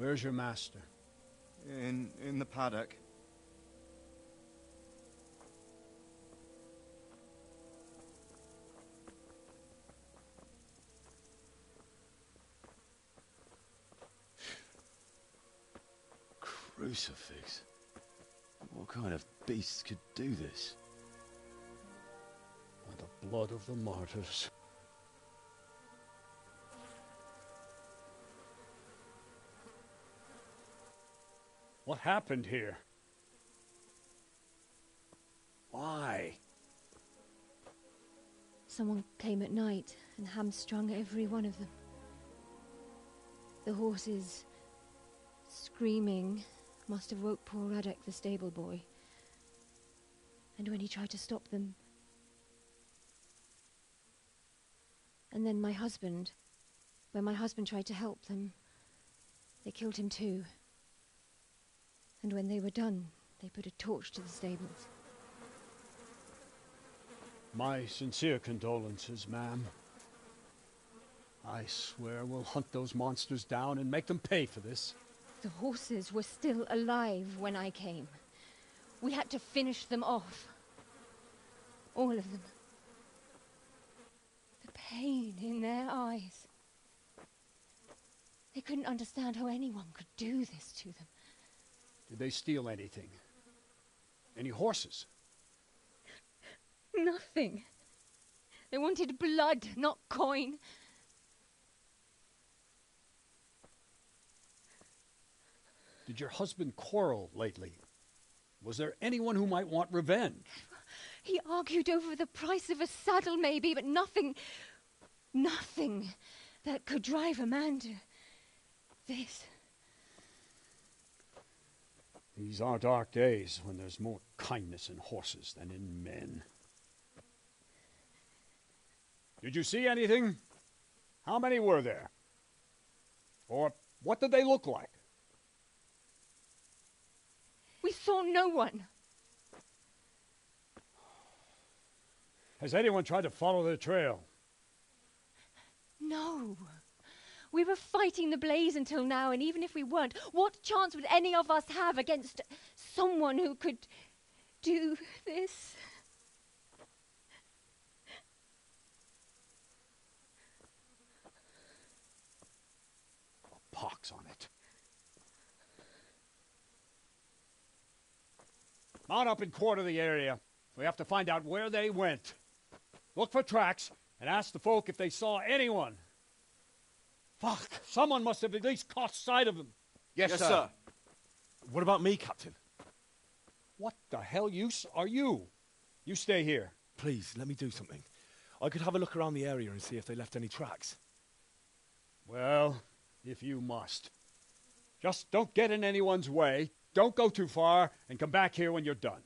Where's your master? In the paddock. Crucifix? What kind of beast could do this? By the blood of the martyrs. What happened here? Why? Someone came at night and hamstrung every one of them. The horses, screaming, must have woke poor Radek, the stable boy. And when he tried to stop them... And then my husband, when my husband tried to help them, they killed him too. And when they were done, they put a torch to the stables. My sincere condolences, ma'am. I swear we'll hunt those monsters down and make them pay for this. The horses were still alive when I came. We had to finish them off. All of them. The pain in their eyes. They couldn't understand how anyone could do this to them. Did they steal anything? Any horses? Nothing. They wanted blood, not coin. Did your husband quarrel lately? Was there anyone who might want revenge? He argued over the price of a saddle, maybe, but nothing that could drive a man to this. These are dark days when there's more kindness in horses than in men. Did you see anything? How many were there? Or what did they look like? We saw no one. Has anyone tried to follow the trail? No. We were fighting the blaze until now, and even if we weren't, what chance would any of us have against someone who could do this? A pox on it. Mount up and quarter the area. We have to find out where they went. Look for tracks and ask the folk if they saw anyone. Fuck! Someone must have at least caught sight of them. Yes, sir. What about me, Captain? What the hell use are you? You stay here. Please, let me do something. I could have a look around the area and see if they left any tracks. Well, if you must. Just don't get in anyone's way, don't go too far, and come back here when you're done.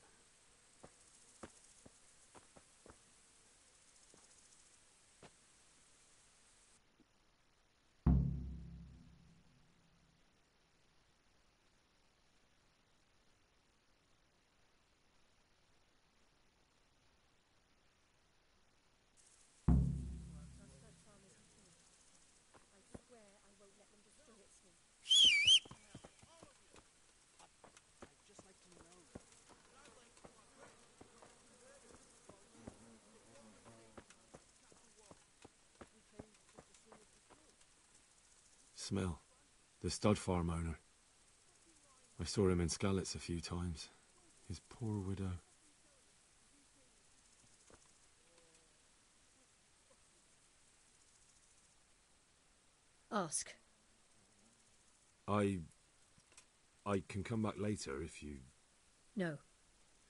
Smell. The stud farm owner. I saw him in Skalitz a few times. His poor widow. Ask. I can come back later if you... No.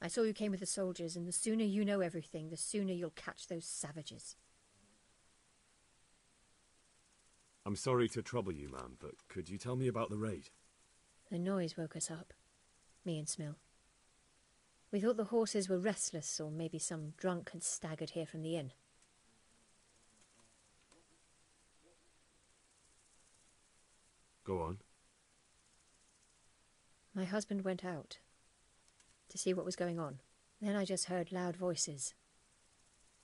I saw you came with the soldiers, and the sooner you know everything, the sooner you'll catch those savages. I'm sorry to trouble you, ma'am, but could you tell me about the raid? The noise woke us up. Me and Smill. We thought the horses were restless, or maybe some drunk had staggered here from the inn. Go on. My husband went out to see what was going on. Then I just heard loud voices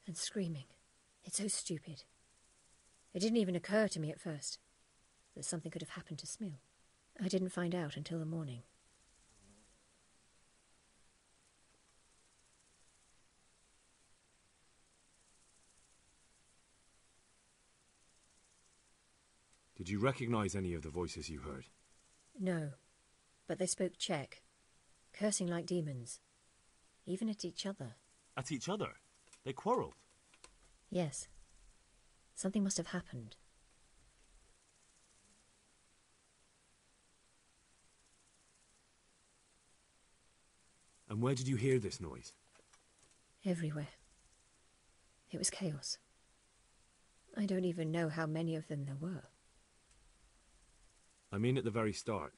and screaming. It's so stupid. It didn't even occur to me at first that something could have happened to Smill. I didn't find out until the morning. Did you recognize any of the voices you heard? No, but they spoke Czech, cursing like demons, even at each other. At each other? They quarrelled? Yes. Something must have happened. And where did you hear this noise? Everywhere. It was chaos. I don't even know how many of them there were. I mean at the very start.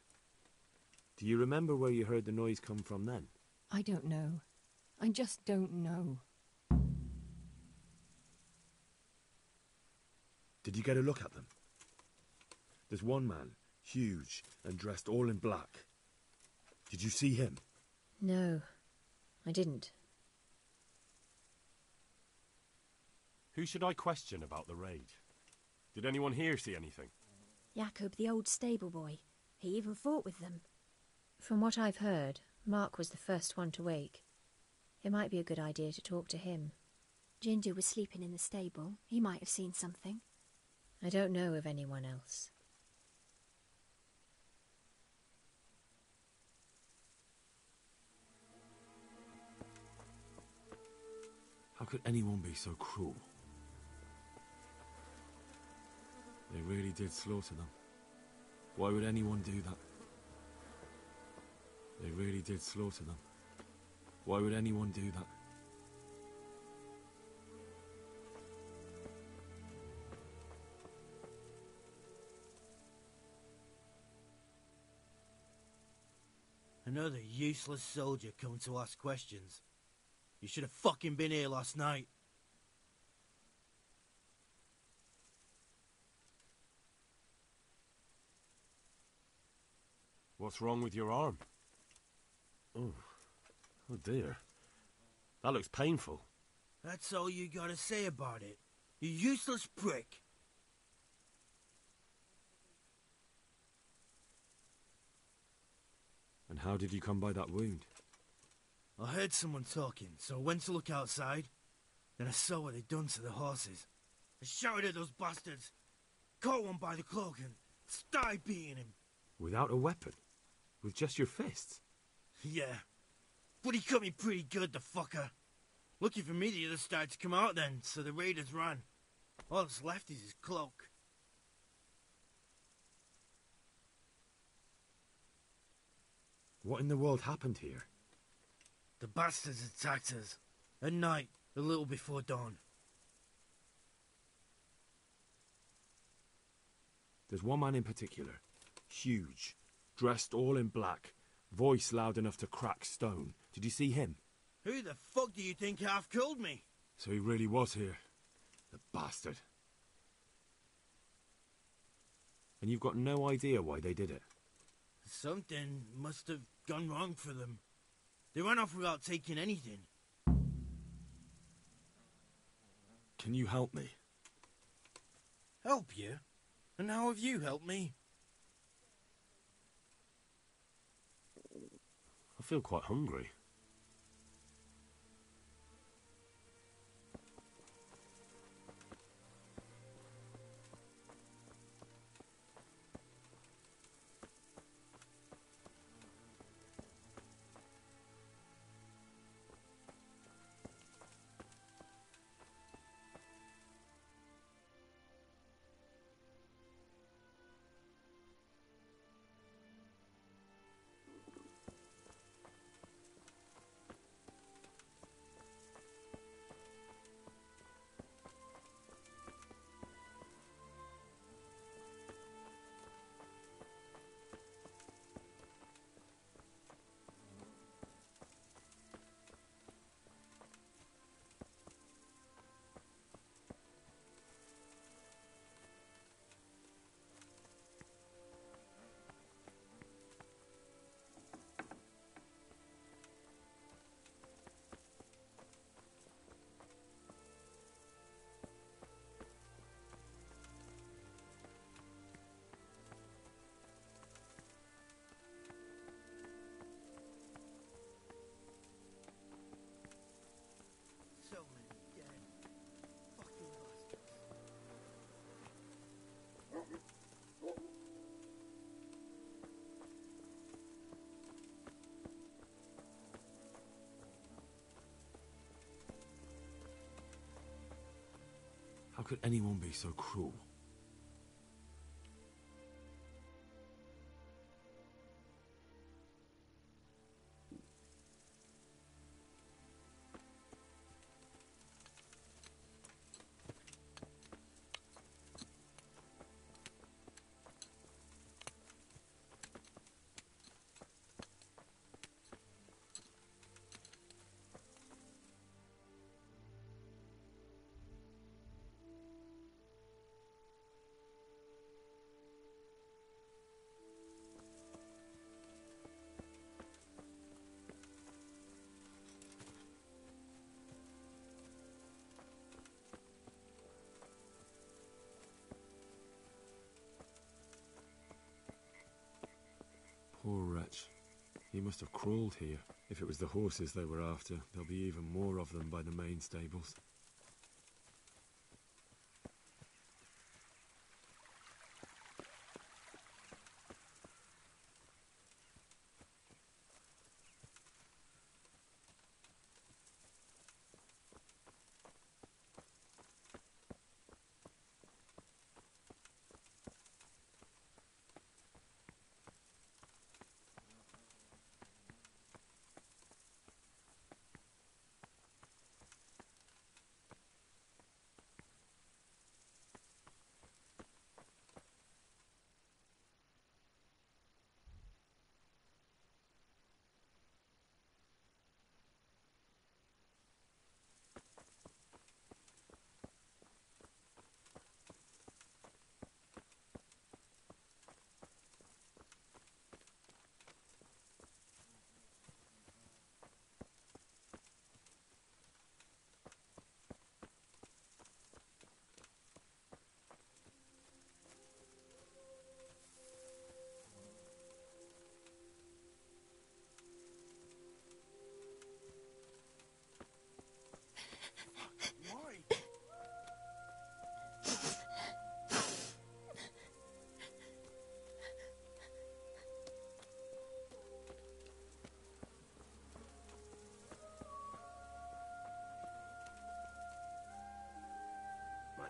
Do you remember where you heard the noise come from then? I don't know. I just don't know. Did you get a look at them? There's one man, huge and dressed all in black. Did you see him? No, I didn't. Who should I question about the raid? Did anyone here see anything? Jakob, the old stable boy. He even fought with them. From what I've heard, Mark was the first one to wake. It might be a good idea to talk to him. Ginger was sleeping in the stable. He might have seen something. I don't know of anyone else. How could anyone be so cruel? They really did slaughter them. Why would anyone do that? They really did slaughter them. Why would anyone do that? Another useless soldier coming to ask questions. You should have fucking been here last night. What's wrong with your arm? Oh dear. That looks painful. That's all you gotta say about it. You useless prick. And how did you come by that wound? I heard someone talking, so I went to look outside. Then I saw what they'd done to the horses. I shouted at those bastards, caught one by the cloak and started beating him. Without a weapon? With just your fists? Yeah, but he cut me pretty good, the fucker. Lucky for me, the others started to come out then, so the raiders ran. All that's left is his cloak. What in the world happened here? The bastards attacked us. At night, a little before dawn. There's one man in particular. Huge. Dressed all in black. Voice loud enough to crack stone. Did you see him? Who the fuck do you think half killed me? So he really was here. The bastard. And you've got no idea why they did it? Something must have gone wrong for them. They ran off without taking anything. Can you help me? Help you? And how have you helped me? I feel quite hungry. could anyone be so cruel? Poor wretch. He must have crawled here. If it was the horses they were after, there'll be even more of them by the main stables.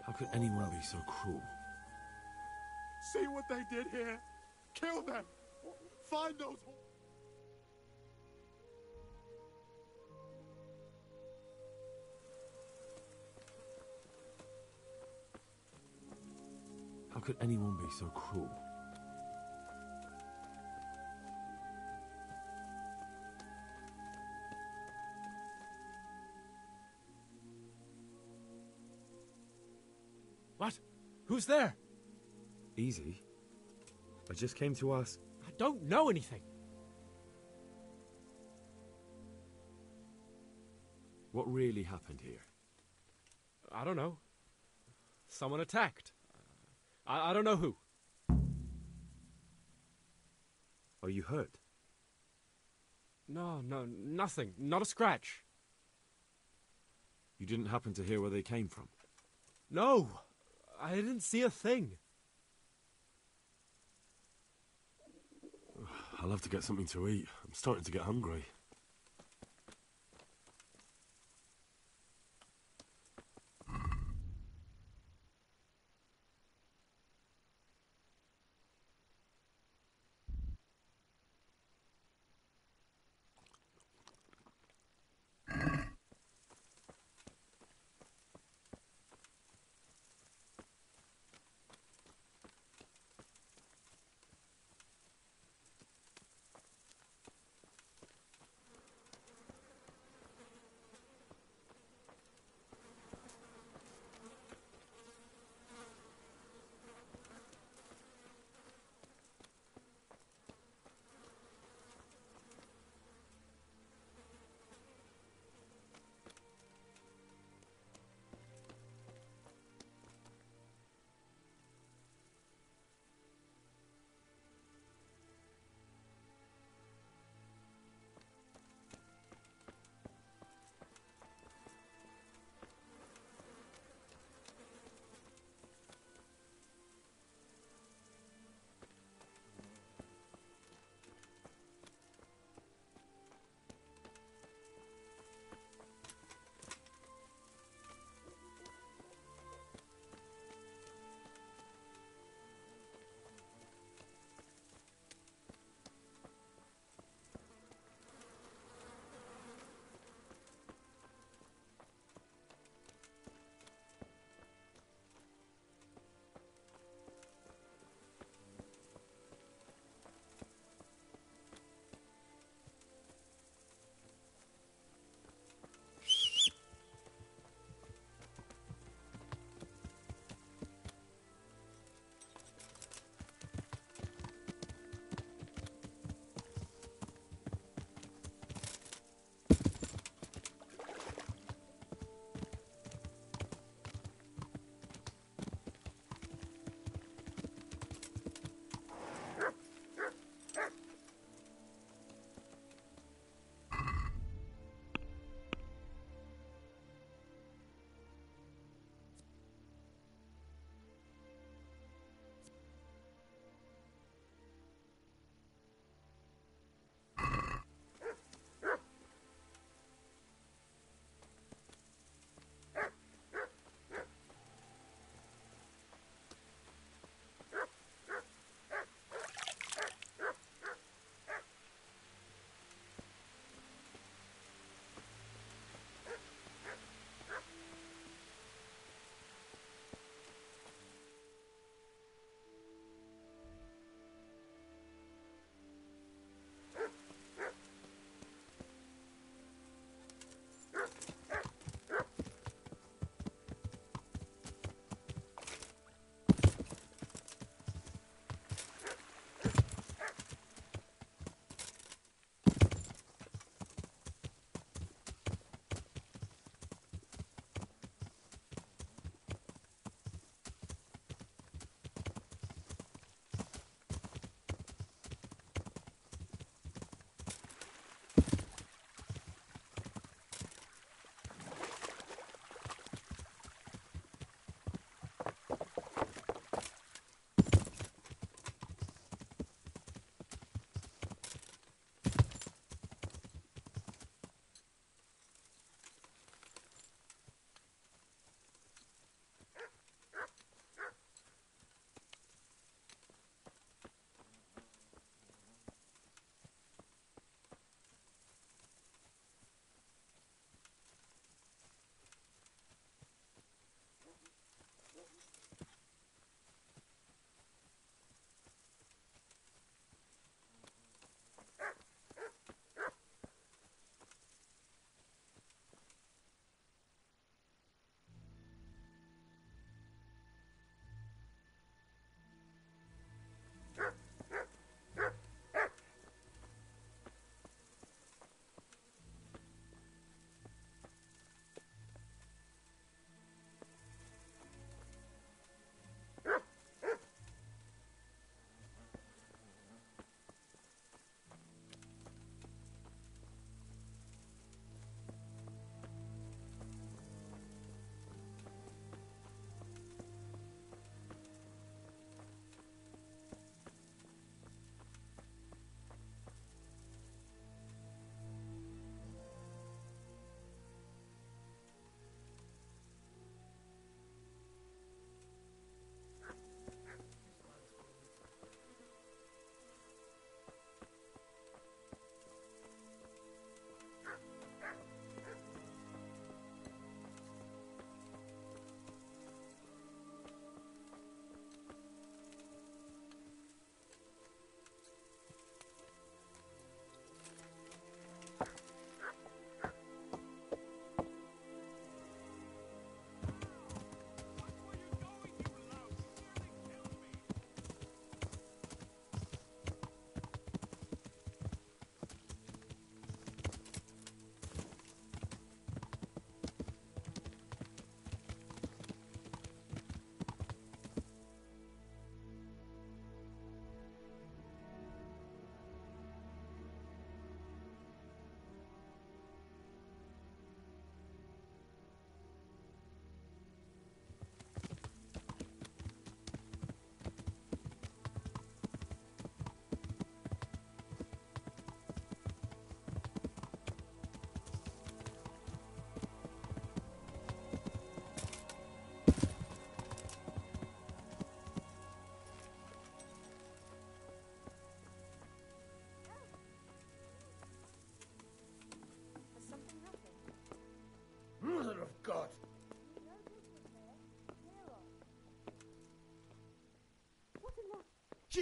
How could anyone be so cruel? See what they did here? Kill them! Find those... How could anyone be so cruel? What? Who's there? Easy. I just came to ask... I don't know anything. What really happened here? I don't know. Someone attacked. I don't know who. Are you hurt? No, nothing. Not a scratch. You didn't happen to hear where they came from? No, I didn't see a thing. I'll have to get something to eat. I'm starting to get hungry.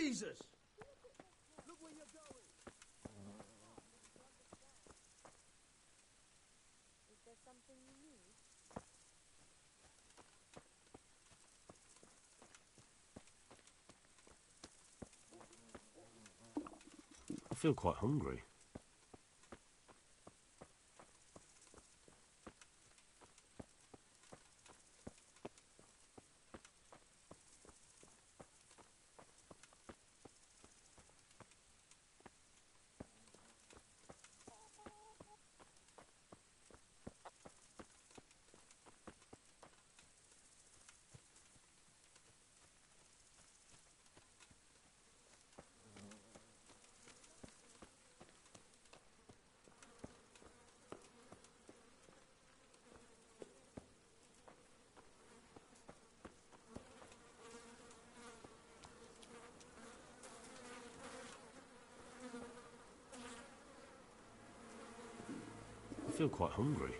Jesus! Look where you're going! Is there something you need? I feel quite hungry. I feel quite hungry.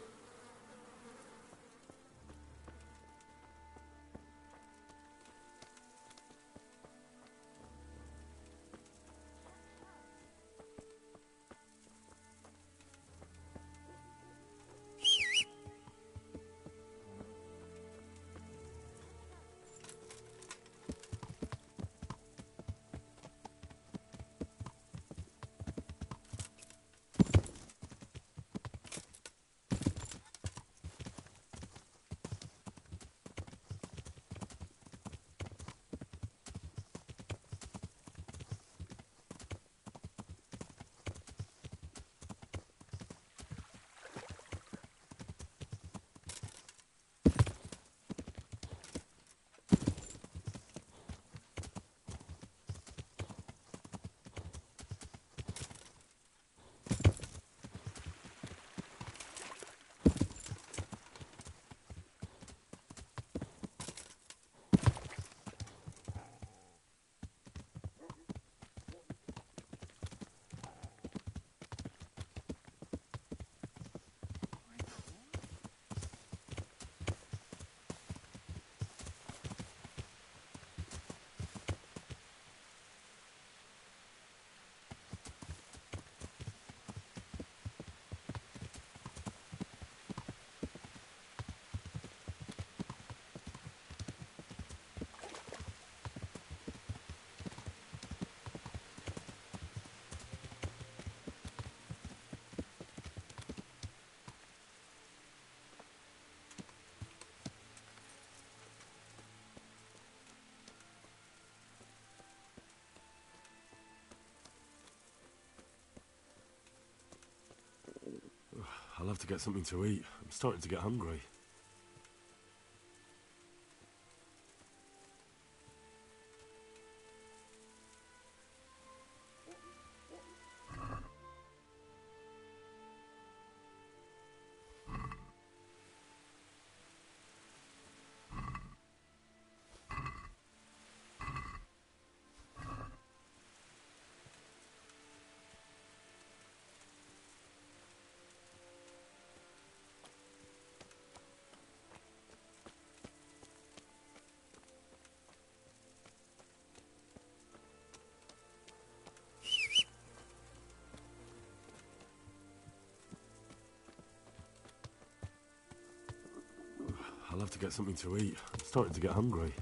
I'll have to get something to eat. I'm starting to get hungry. I'll have to get something to eat. I'm starting to get hungry.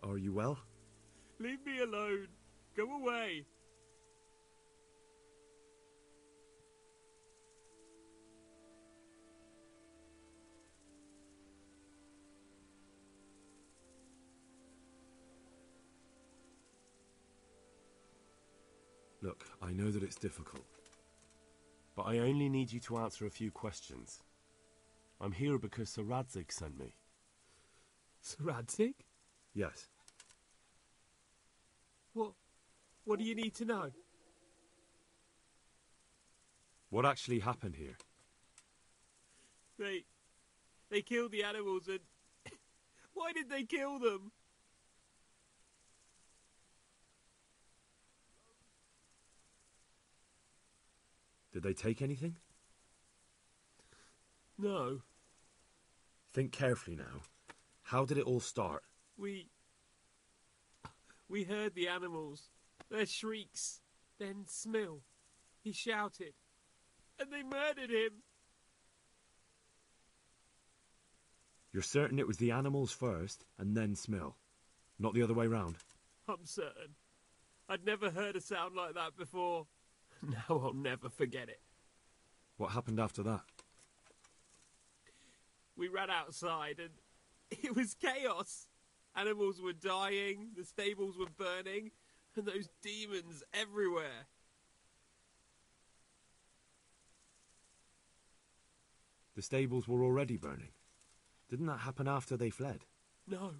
Are you well? Leave me alone. Go away. Look, I know that it's difficult, but I only need you to answer a few questions. I'm here because Sir Radzig sent me. Sir Radzig? Yes. What do you need to know? What actually happened here? They killed the animals and... Why did they kill them? Did they take anything? No. Think carefully now. How did it all start? We heard the animals, their shrieks, then Smill. He shouted, and they murdered him. You're certain it was the animals first, and then Smill? Not the other way round? I'm certain. I'd never heard a sound like that before. Now I'll never forget it. What happened after that? We ran outside and it was chaos. Animals were dying, the stables were burning, and those demons everywhere. The stables were already burning. Didn't that happen after they fled? No,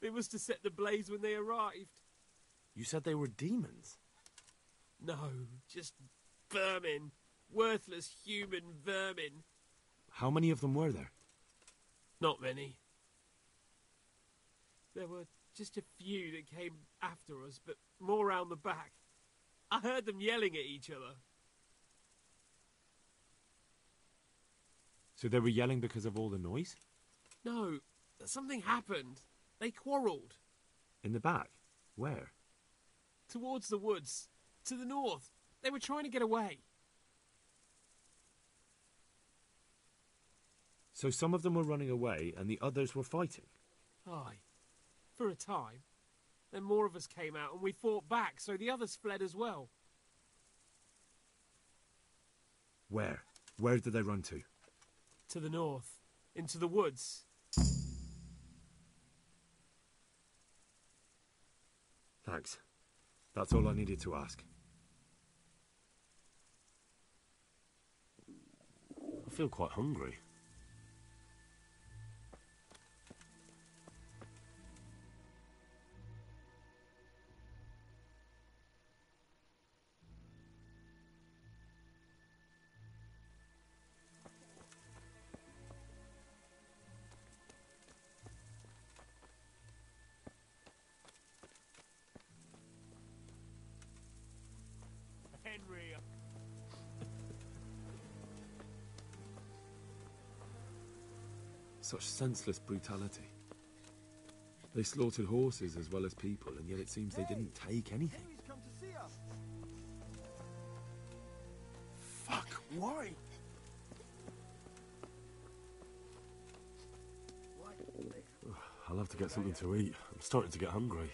it was to set the blaze when they arrived. You said they were demons? No, just vermin. Worthless human vermin. How many of them were there? Not many. There were just a few that came after us, but more round the back. I heard them yelling at each other. So they were yelling because of all the noise? No, something happened. They quarrelled. In the back? Where? Towards the woods. To the north. They were trying to get away. So some of them were running away and the others were fighting? Aye. For a time. Then more of us came out and we fought back, so the others fled as well. Where? Where did they run to? To the north. Into the woods. Thanks. That's all I needed to ask. I feel quite hungry. Henry. Such senseless brutality. They slaughtered horses as well as people, and yet it seems they didn't take anything. Come to see us. Fuck, why? I'll have to get something to eat. I'm starting to get hungry.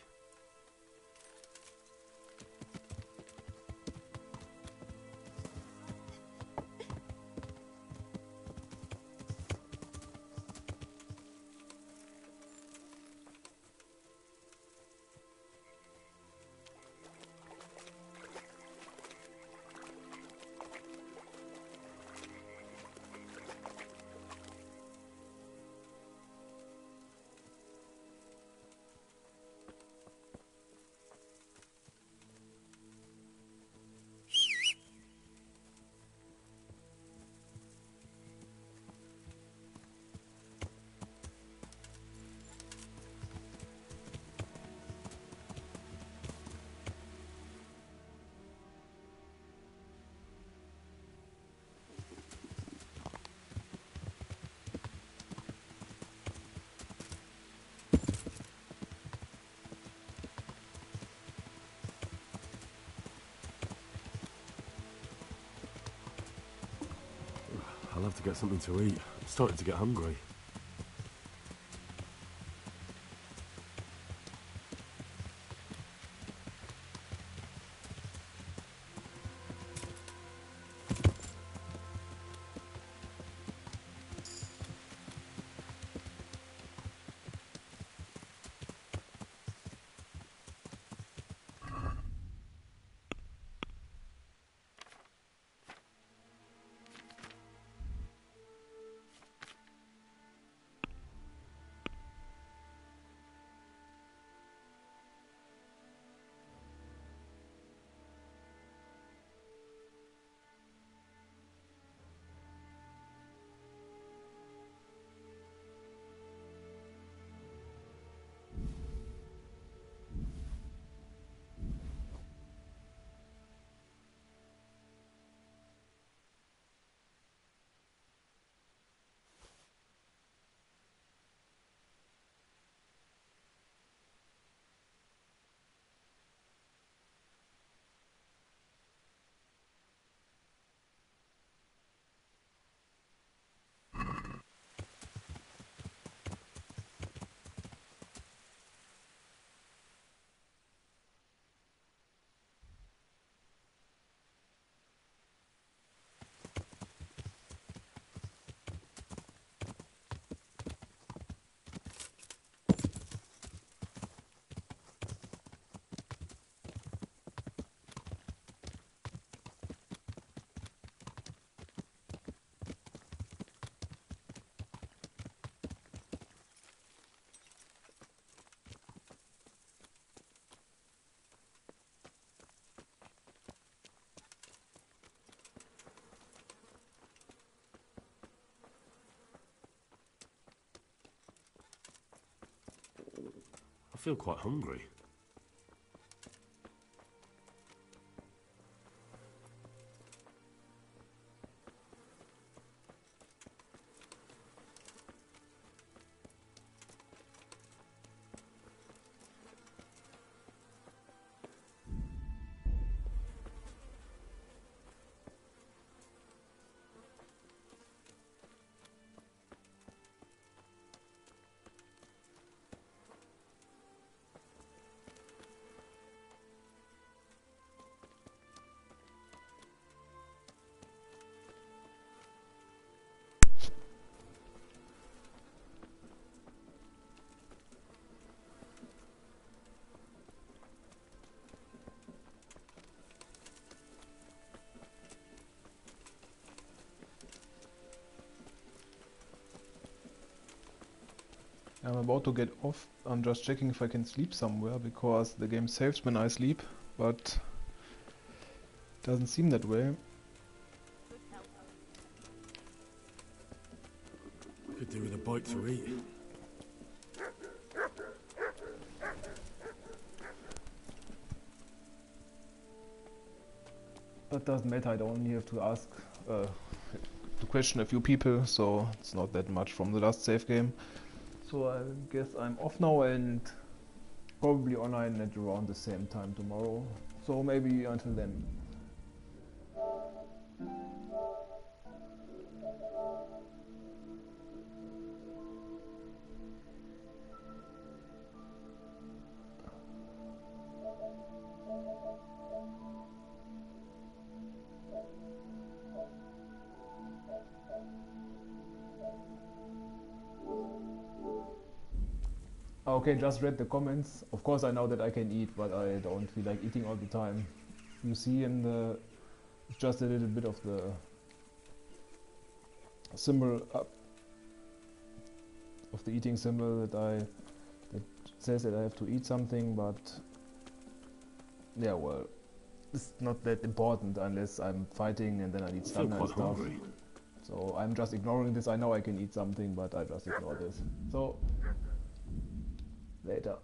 I'll have to get something to eat. I'm starting to get hungry. feel quite hungry. I'm about to get off. I'm just checking if I can sleep somewhere because the game saves when I sleep, but doesn't seem that way. Could do with a bite to eat. But doesn't matter, I only have to ask, to question a few people, so it's not that much from the last save game. So I guess I'm off now and probably online at around the same time tomorrow. So maybe until then. Okay, just read the comments. Of course I know that I can eat, but I don't feel like eating all the time. You see in the... just a little bit of the symbol up of the eating symbol that says that I have to eat something, but yeah, well, it's not that important unless I'm fighting and then I need stamina and stuff. Hungry. So I'm just ignoring this. I know I can eat something, but I just ignore this. So later.